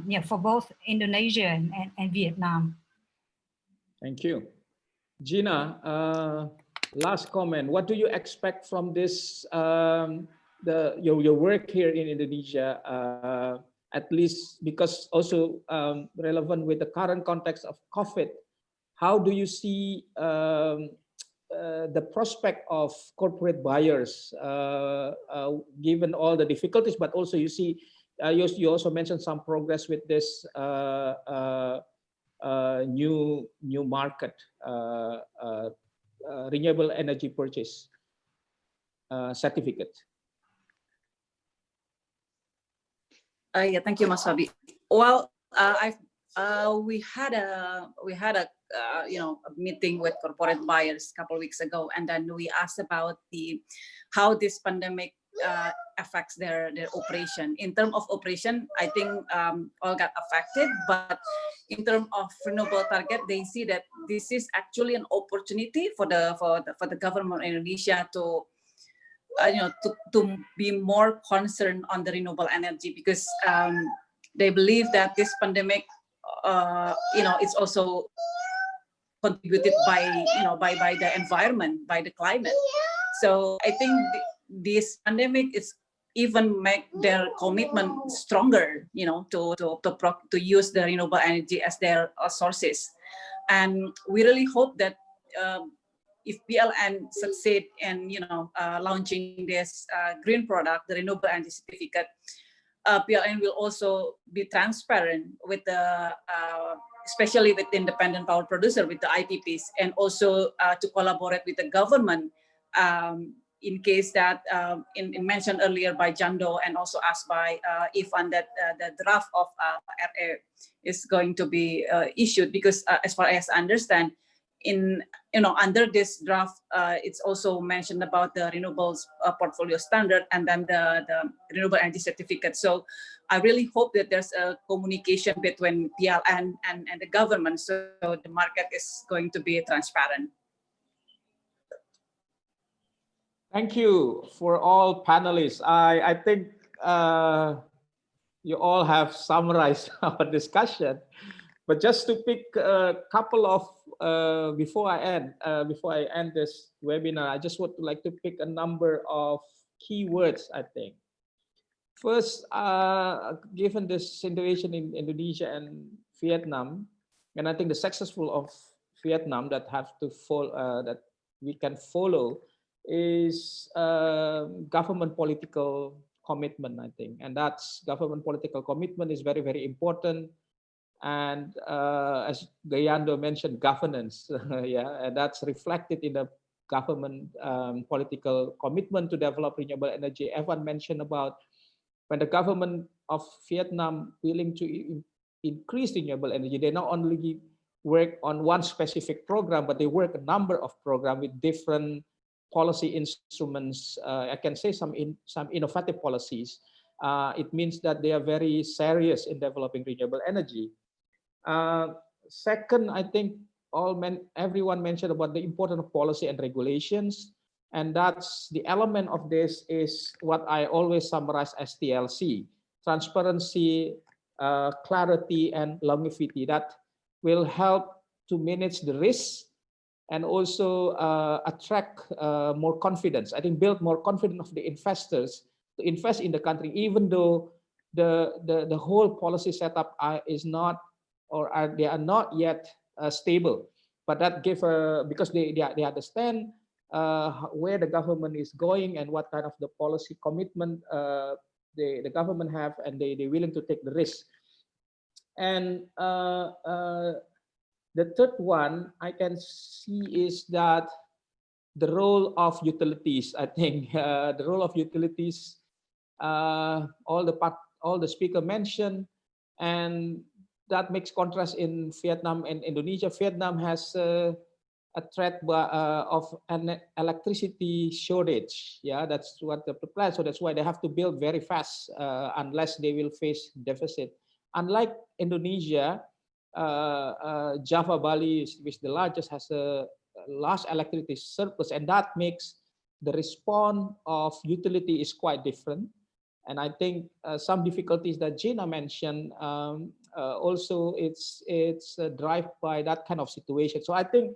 Yeah, for both Indonesia and Vietnam. Thank you. Gina, last comment. What do you expect from this, your work here in Indonesia, at least because also relevant with the current context of COVID? How do you see the prospect of corporate buyers, given all the difficulties, but also you see, you also mentioned some progress with this new market, renewable energy purchase certificate. Yeah, thank you, Mas Fabi. Well, we had a a meeting with corporate buyers a couple of weeks ago, and then we asked about how this pandemic affects their operation. In terms of operation, I think all got affected, but in terms of renewable target, they see that this is actually an opportunity for the government of Indonesia to to be more concerned on the renewable energy, because they believe that this pandemic, it's also contributed by the environment, by the climate. So I think this pandemic is even make their commitment stronger, to use the renewable energy as their sources. And we really hope that if PLN succeed in launching this green product, the renewable energy certificate, PLN will also be transparent with the especially with independent power producer, with the IPPs, and also to collaborate with the government in case that mentioned earlier by Jando and also asked by Ivan, that the draft of RA is going to be issued, because as far as I understand, under this draft, it's also mentioned about the renewables portfolio standard and then the renewable energy certificate. So I really hope that there's a communication between PLN and the government, so the market is going to be transparent. Thank you for all panelists. I think you all have summarized our discussion, but just to pick a couple of before I end this webinar, I just would like to pick a number of keywords. I think first, given this situation in Indonesia and Vietnam, and I think the successful of Vietnam that have to follow, that we can follow, is government political commitment, I think, and that's government political commitment is very, very important. And as Gayando mentioned, governance, yeah, and that's reflected in the government political commitment to develop renewable energy. Evan mentioned about when the government of Vietnam willing to increase renewable energy, they not only work on one specific program, but they work a number of programs with different policy instruments. I can say some innovative policies. It means that they are very serious in developing renewable energy. Second, I think everyone mentioned about the importance of policy and regulations, and that's the element of this is what I always summarize as TLC: transparency, clarity, and longevity. That will help to manage the risks and also attract more confidence. I think build more confidence of the investors to invest in the country, even though the whole policy setup is not, or they are not yet stable. But that give because they understand where the government is going and what kind of the policy commitment the government have, and they're willing to take the risk. And the third one I can see is that the role of utilities. I think the role of utilities, all the speaker mentioned, and that makes contrast in Vietnam and Indonesia. Vietnam has a threat of an electricity shortage. Yeah, that's what the plan. So that's why they have to build very fast unless they will face deficit. Unlike Indonesia, Java, Bali, which the largest, has a large electricity surplus, and that makes the response of utility is quite different. And I think some difficulties that Gina mentioned, also it's driven by that kind of situation. So I think,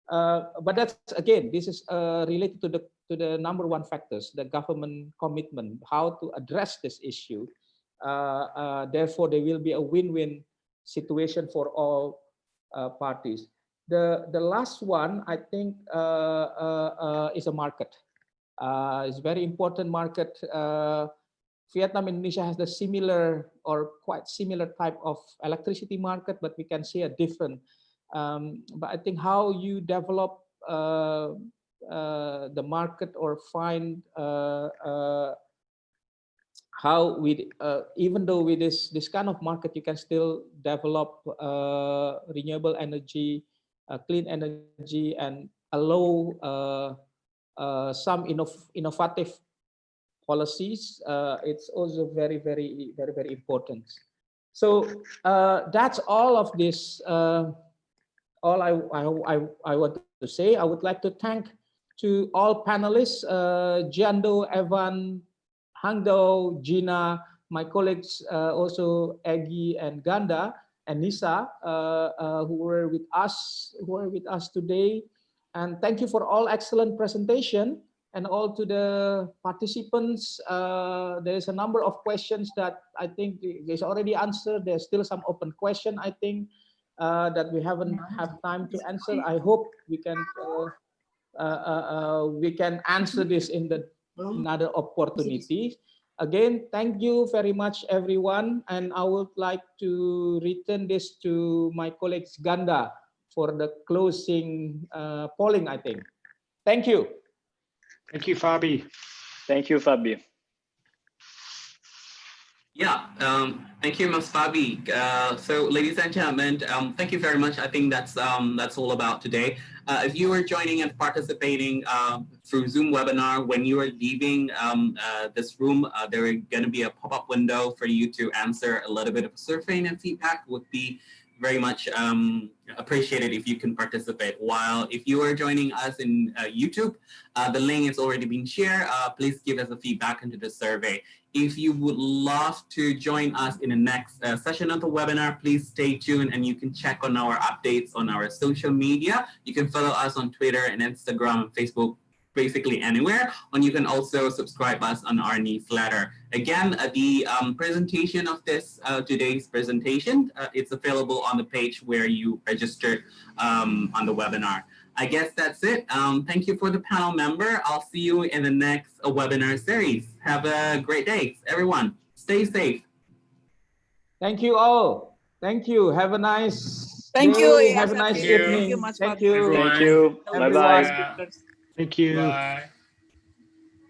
but that's again, this is related to the number one factors, the government commitment, how to address this issue. Therefore, there will be a win-win situation for all parties. The last one, I think, is a market. It's very important market. Vietnam, Indonesia has the similar or quite similar type of electricity market, but we can see a different. But I think how you develop the market or find how we, even though with this kind of market, you can still develop renewable energy, clean energy, and allow some innovative policies. It's also very important. So that's all of this. All I want to say. I would like to thank to all panelists, Jando, Evan, Hangdo, Gina, my colleagues, also Aggie and Ganda and Nisa, who were with us today. And thank you for all excellent presentation, and all to the participants. There's a number of questions that I think is already answered. There's still some open question, I think, that we haven't have time to answer. I hope we can answer this in the another opportunity. Again, thank you very much, everyone. And I would like to return this to my colleagues Ganda for the closing polling, I think. Thank you. Thank you, Fabi. Thank you, Fabi. Yeah, thank you, Ms. Fabi. So, ladies and gentlemen, thank you very much. I think that's all about today. If you are joining and participating through Zoom webinar, when you are leaving this room, there is going to be a pop-up window for you to answer a little bit of survey and feedback. Would be very much appreciated if you can participate. While if you are joining us in YouTube, the link is already being shared. Please give us a feedback into the survey. If you would love to join us in the next session of the webinar, please stay tuned and you can check on our updates on our social media. You can follow us on Twitter and Instagram and Facebook, basically anywhere. And you can also subscribe us on our newsletter. Again, the presentation of this today's presentation, it's available on the page where you registered on the webinar. I guess that's it. Thank you for the panel member. I'll see you in the next webinar series. Have a great day, everyone. Stay safe. Thank you all. Thank you. Have a nice Thank day. you. Have a nice Thank you. evening. Much, Thank Fabi. you. Thank you. Everyone. Bye-bye. Thank you. Bye.